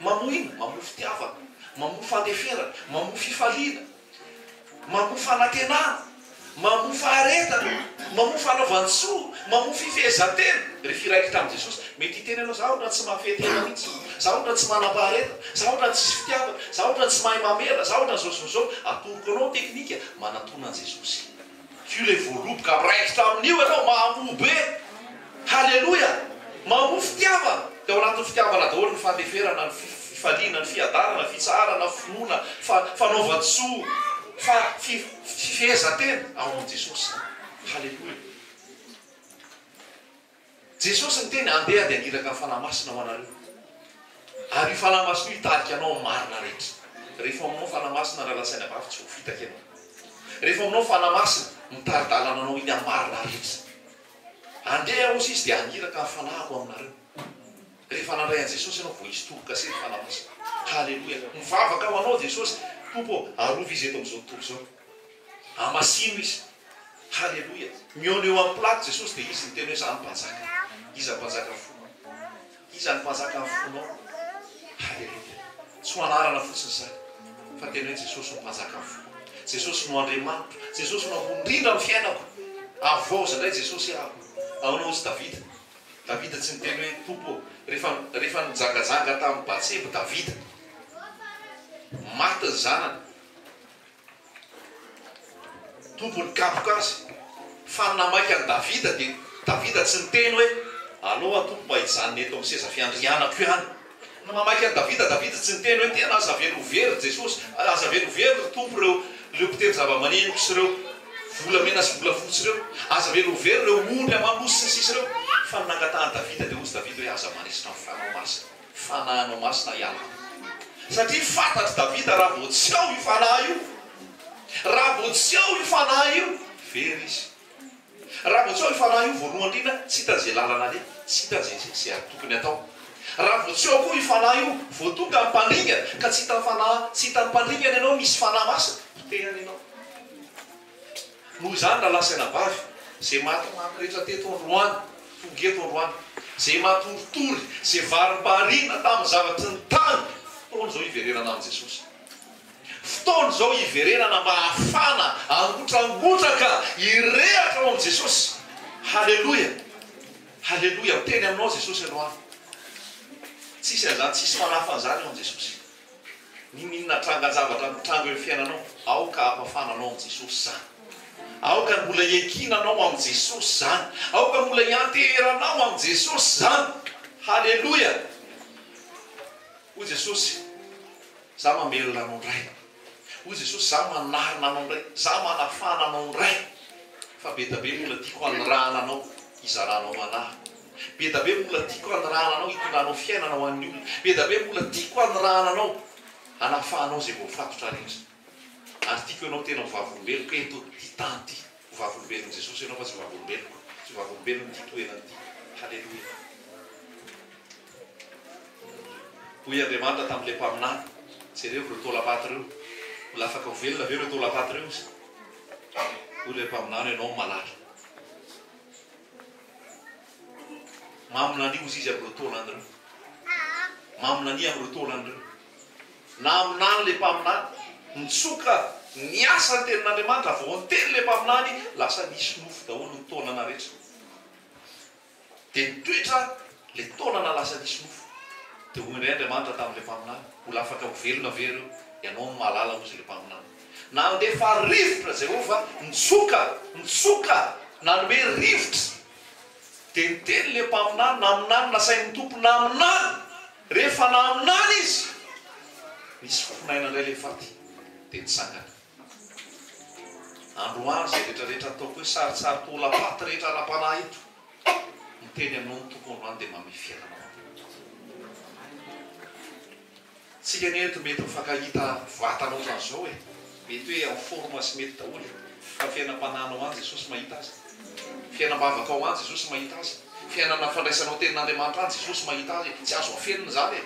[SPEAKER 1] Mamoa ino? Mamoa fitiavana, mamoa fandeferana, mamoa fifaliana, mamoa fanantenana, mamoa faharetana, mamoa fanaovan-tsoa, mamoa fifehezantena. Rehefa iraikitra amin'i Jesosy, mety hiteny ianao za ohatra tsy mahafehtena mihitsy, za ohatra tsy manam-paharetana, za ohatra tsy fitiavana, za ohatra tsy mahay mamela, za ohatra zao. Atoroko anao teknika manatona an Jesosy. Fio le voaloboka miraikitra amin'io ianao mamobe. Halleloia! Mamoa fitiavana. Dia ao anatin'ny fitiavana daholo ny fandeferana, ny fifaliana, ny fiadarana, ny fitsarana, finoana, fanaovan-tsoa, fifehezantena ao amin'i Jesosy. Halleloia! Jesosy ny teny andeha dia aniraka ny fanamasina ho anareo. Ary io fanamasina io hitarika anao marina rehetra. Rehefa aminao fanamasina raha lasaina bavy tsy ho fitaka ianao. Rehefa aminao fanamasina mitari-dalana anao iny amin'ny marina rehetra. Andeha ozy izy dia aniraka ny fanahako aminareo. Rehefa nandray an Jesosy ianao vao hisy toroka se ny fanamasina. Halleloia! Mivavaka ao anao Jesosy, tompo arovy izy eto amin'izao tontolo izao. Amasino izy. Halleloia! Mihaona eo amin'ny plato Jesosy dia izy ny teny hoe za ny mpanjaka. Iza ny mpanjaka ny fonao. Iza ny mpanjaka ny fonao. Halleloia! Tsy ho anarana fotsiny izany. fa tena hoe jesosy no mpanjaka fo jesosy no andriamanitra jesosy no ambondrindra ny fiainako avoza indray jesosy ahako aonao ozy davida tsy niteny hoe tompo rehefa nijangajanga tamin'ny batsebo davida maty ny zanany tompo ny kapoka azy fa namaika ny davida dia davida tsy niteny hoe aloha tompo mba hijanony eto amin'ny seza fiandrianako ihany na mamaika ny davida tsy niteny hoe tena aza velovery jesosy aza velovery tompo reo mpiteny zava-maneniko sy reo volamena sy volafotsy reo aza velovery reo ondry amanosy sy sisy reo fa nangatahany davida dia ozy davida hoe aza manesina ny fanao masina fanahanao masina iala satria fantatry davida raha vo tsy ao io fanahy io raha vo tsy ao io fanahy io very izy raha vo tsy ao io fanahy io voalohany indrindra tsy hitan'izay lalana le tsy hitan'zay tokony atao raha vo tsy ao koa io fanahy io vo tonga mmpandringana ka tsy hitan'ny mpandringana ianao misy fanahy masina tenany ianao noho zany raha lasaina vavy zay matomamy rehetra teto androany fongeto androany zay matoritory zay varim-parina tamin'ny zavatry ny tany fotoany zao iverenana amin' jesosy fotoany zao iverenana mba hafana angotragotraka irehatra ao amin' jesosy halleloia halleloia miteny aminao jesosy androany tsisy an'izany tsisy manafan'izany eo amin' jesosy ny mihinana trangan-javatra mitrango eo fiainanao aoka hampafananao amin' jesosy zany aoka mbola iankinanao amin' jesosy zany aoka mbola ianteranao amin' jesosy zany halleloia hoy jesosy za mamelona anao ndray hoy jesosy za manarina anao ndray za manafana anao ndray fa be da be mola tiako anirahana anao izaranao manahy be da be mola tiako anirahana anao hitondranao fiainana ho an'ny olona be da be mola tiako anirahana anao anafahanao zay voafatotra rehetra ary tiako ianao tena vavolombeloko eto ty tany ty vavolombelon' jesosy ianao fa tsy vavolombeloko tsy vavolombelony ty toenany ty halleloia hoy andriamanitra tamin'le mpaminany jereo reo tolapaty reo mbola afaka ho velona aveo reo tolapaty reo izy hoy le mpaminany ianao malala maminan'io izy am'reo taonany reo maminani am'reo taonany reo na aminany le mpaminany nitsoka ny asa ny tenin'andriamanitra vo nyteny le mpaminany lasa nisy nofo daholo ny taonana rehetra dia nitoetra le taonana lasa nisy nofo dia hoy indray andriamanitra tamin'le mpaminany mbola afaka ho velona vereo ianao ny malala ozy le mpaminany na andefa rivotra jehova nitsoka nanome rivotra dia niteny le mpaminany na aminany nasain'ny tompo na aminany rehefa na aminany izy misy fofinaina indray le faty dia nitsangana androany zay rehetrarehetra ataoko hoe saritsary tolapaty rehetra ara-panahy eto miteny aminao ny tompo androany dia mame fiainanao tsika ny eto mety mifankahita vatana ohatran'izao hoe mety hoe en forme sy mety daholo fa fiainam-pananao any jesosy mahita azy fiainam-bavaka ao any jesosy mahita azy fiainana fandraisanao tenin'andriamanitra any jesosy mahita azy tsy azo afenina zany e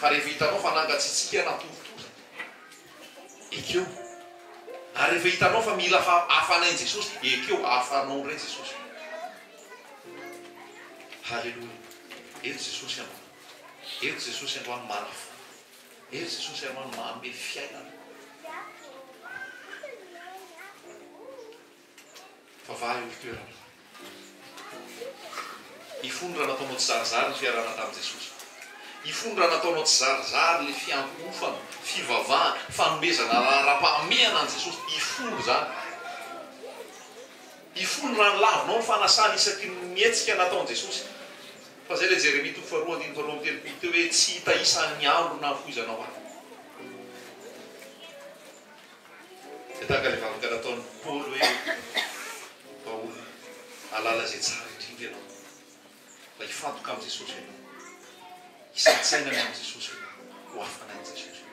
[SPEAKER 1] fa rehefa hitanao fa nangatsitsika natoritory ekeo ary rehefa hitanao fa mila hafanain jesosy ekeo hafanao ndray jesosy halleloia eto jesosy androany eto jesosy androany manafa eto jesosy androany manome fiainana fa vahy olo toerana ifondra nataonao tsy zarizary ny fiarana tamin'i jesosy ifondra nataonao tsy zarizary le fiampofana fivavahana fanomezana ra-pahamehana an' jesosy ifondro zany ifondra ny lavinao ny fanasana isaky mihetsika nataon' jesosy fa zay le Jeremia 2:4-5 teo hoe tsy hita isan'ny andro na foizanao azy dia tahaka le vavaka nataon'ny Paoly hoe Paoly alala zay tsara indrindra ianao mba hifantoka amin'i jesosy ianao hisatsainana amin'i jesosy ianao ho afana amin'i jesosy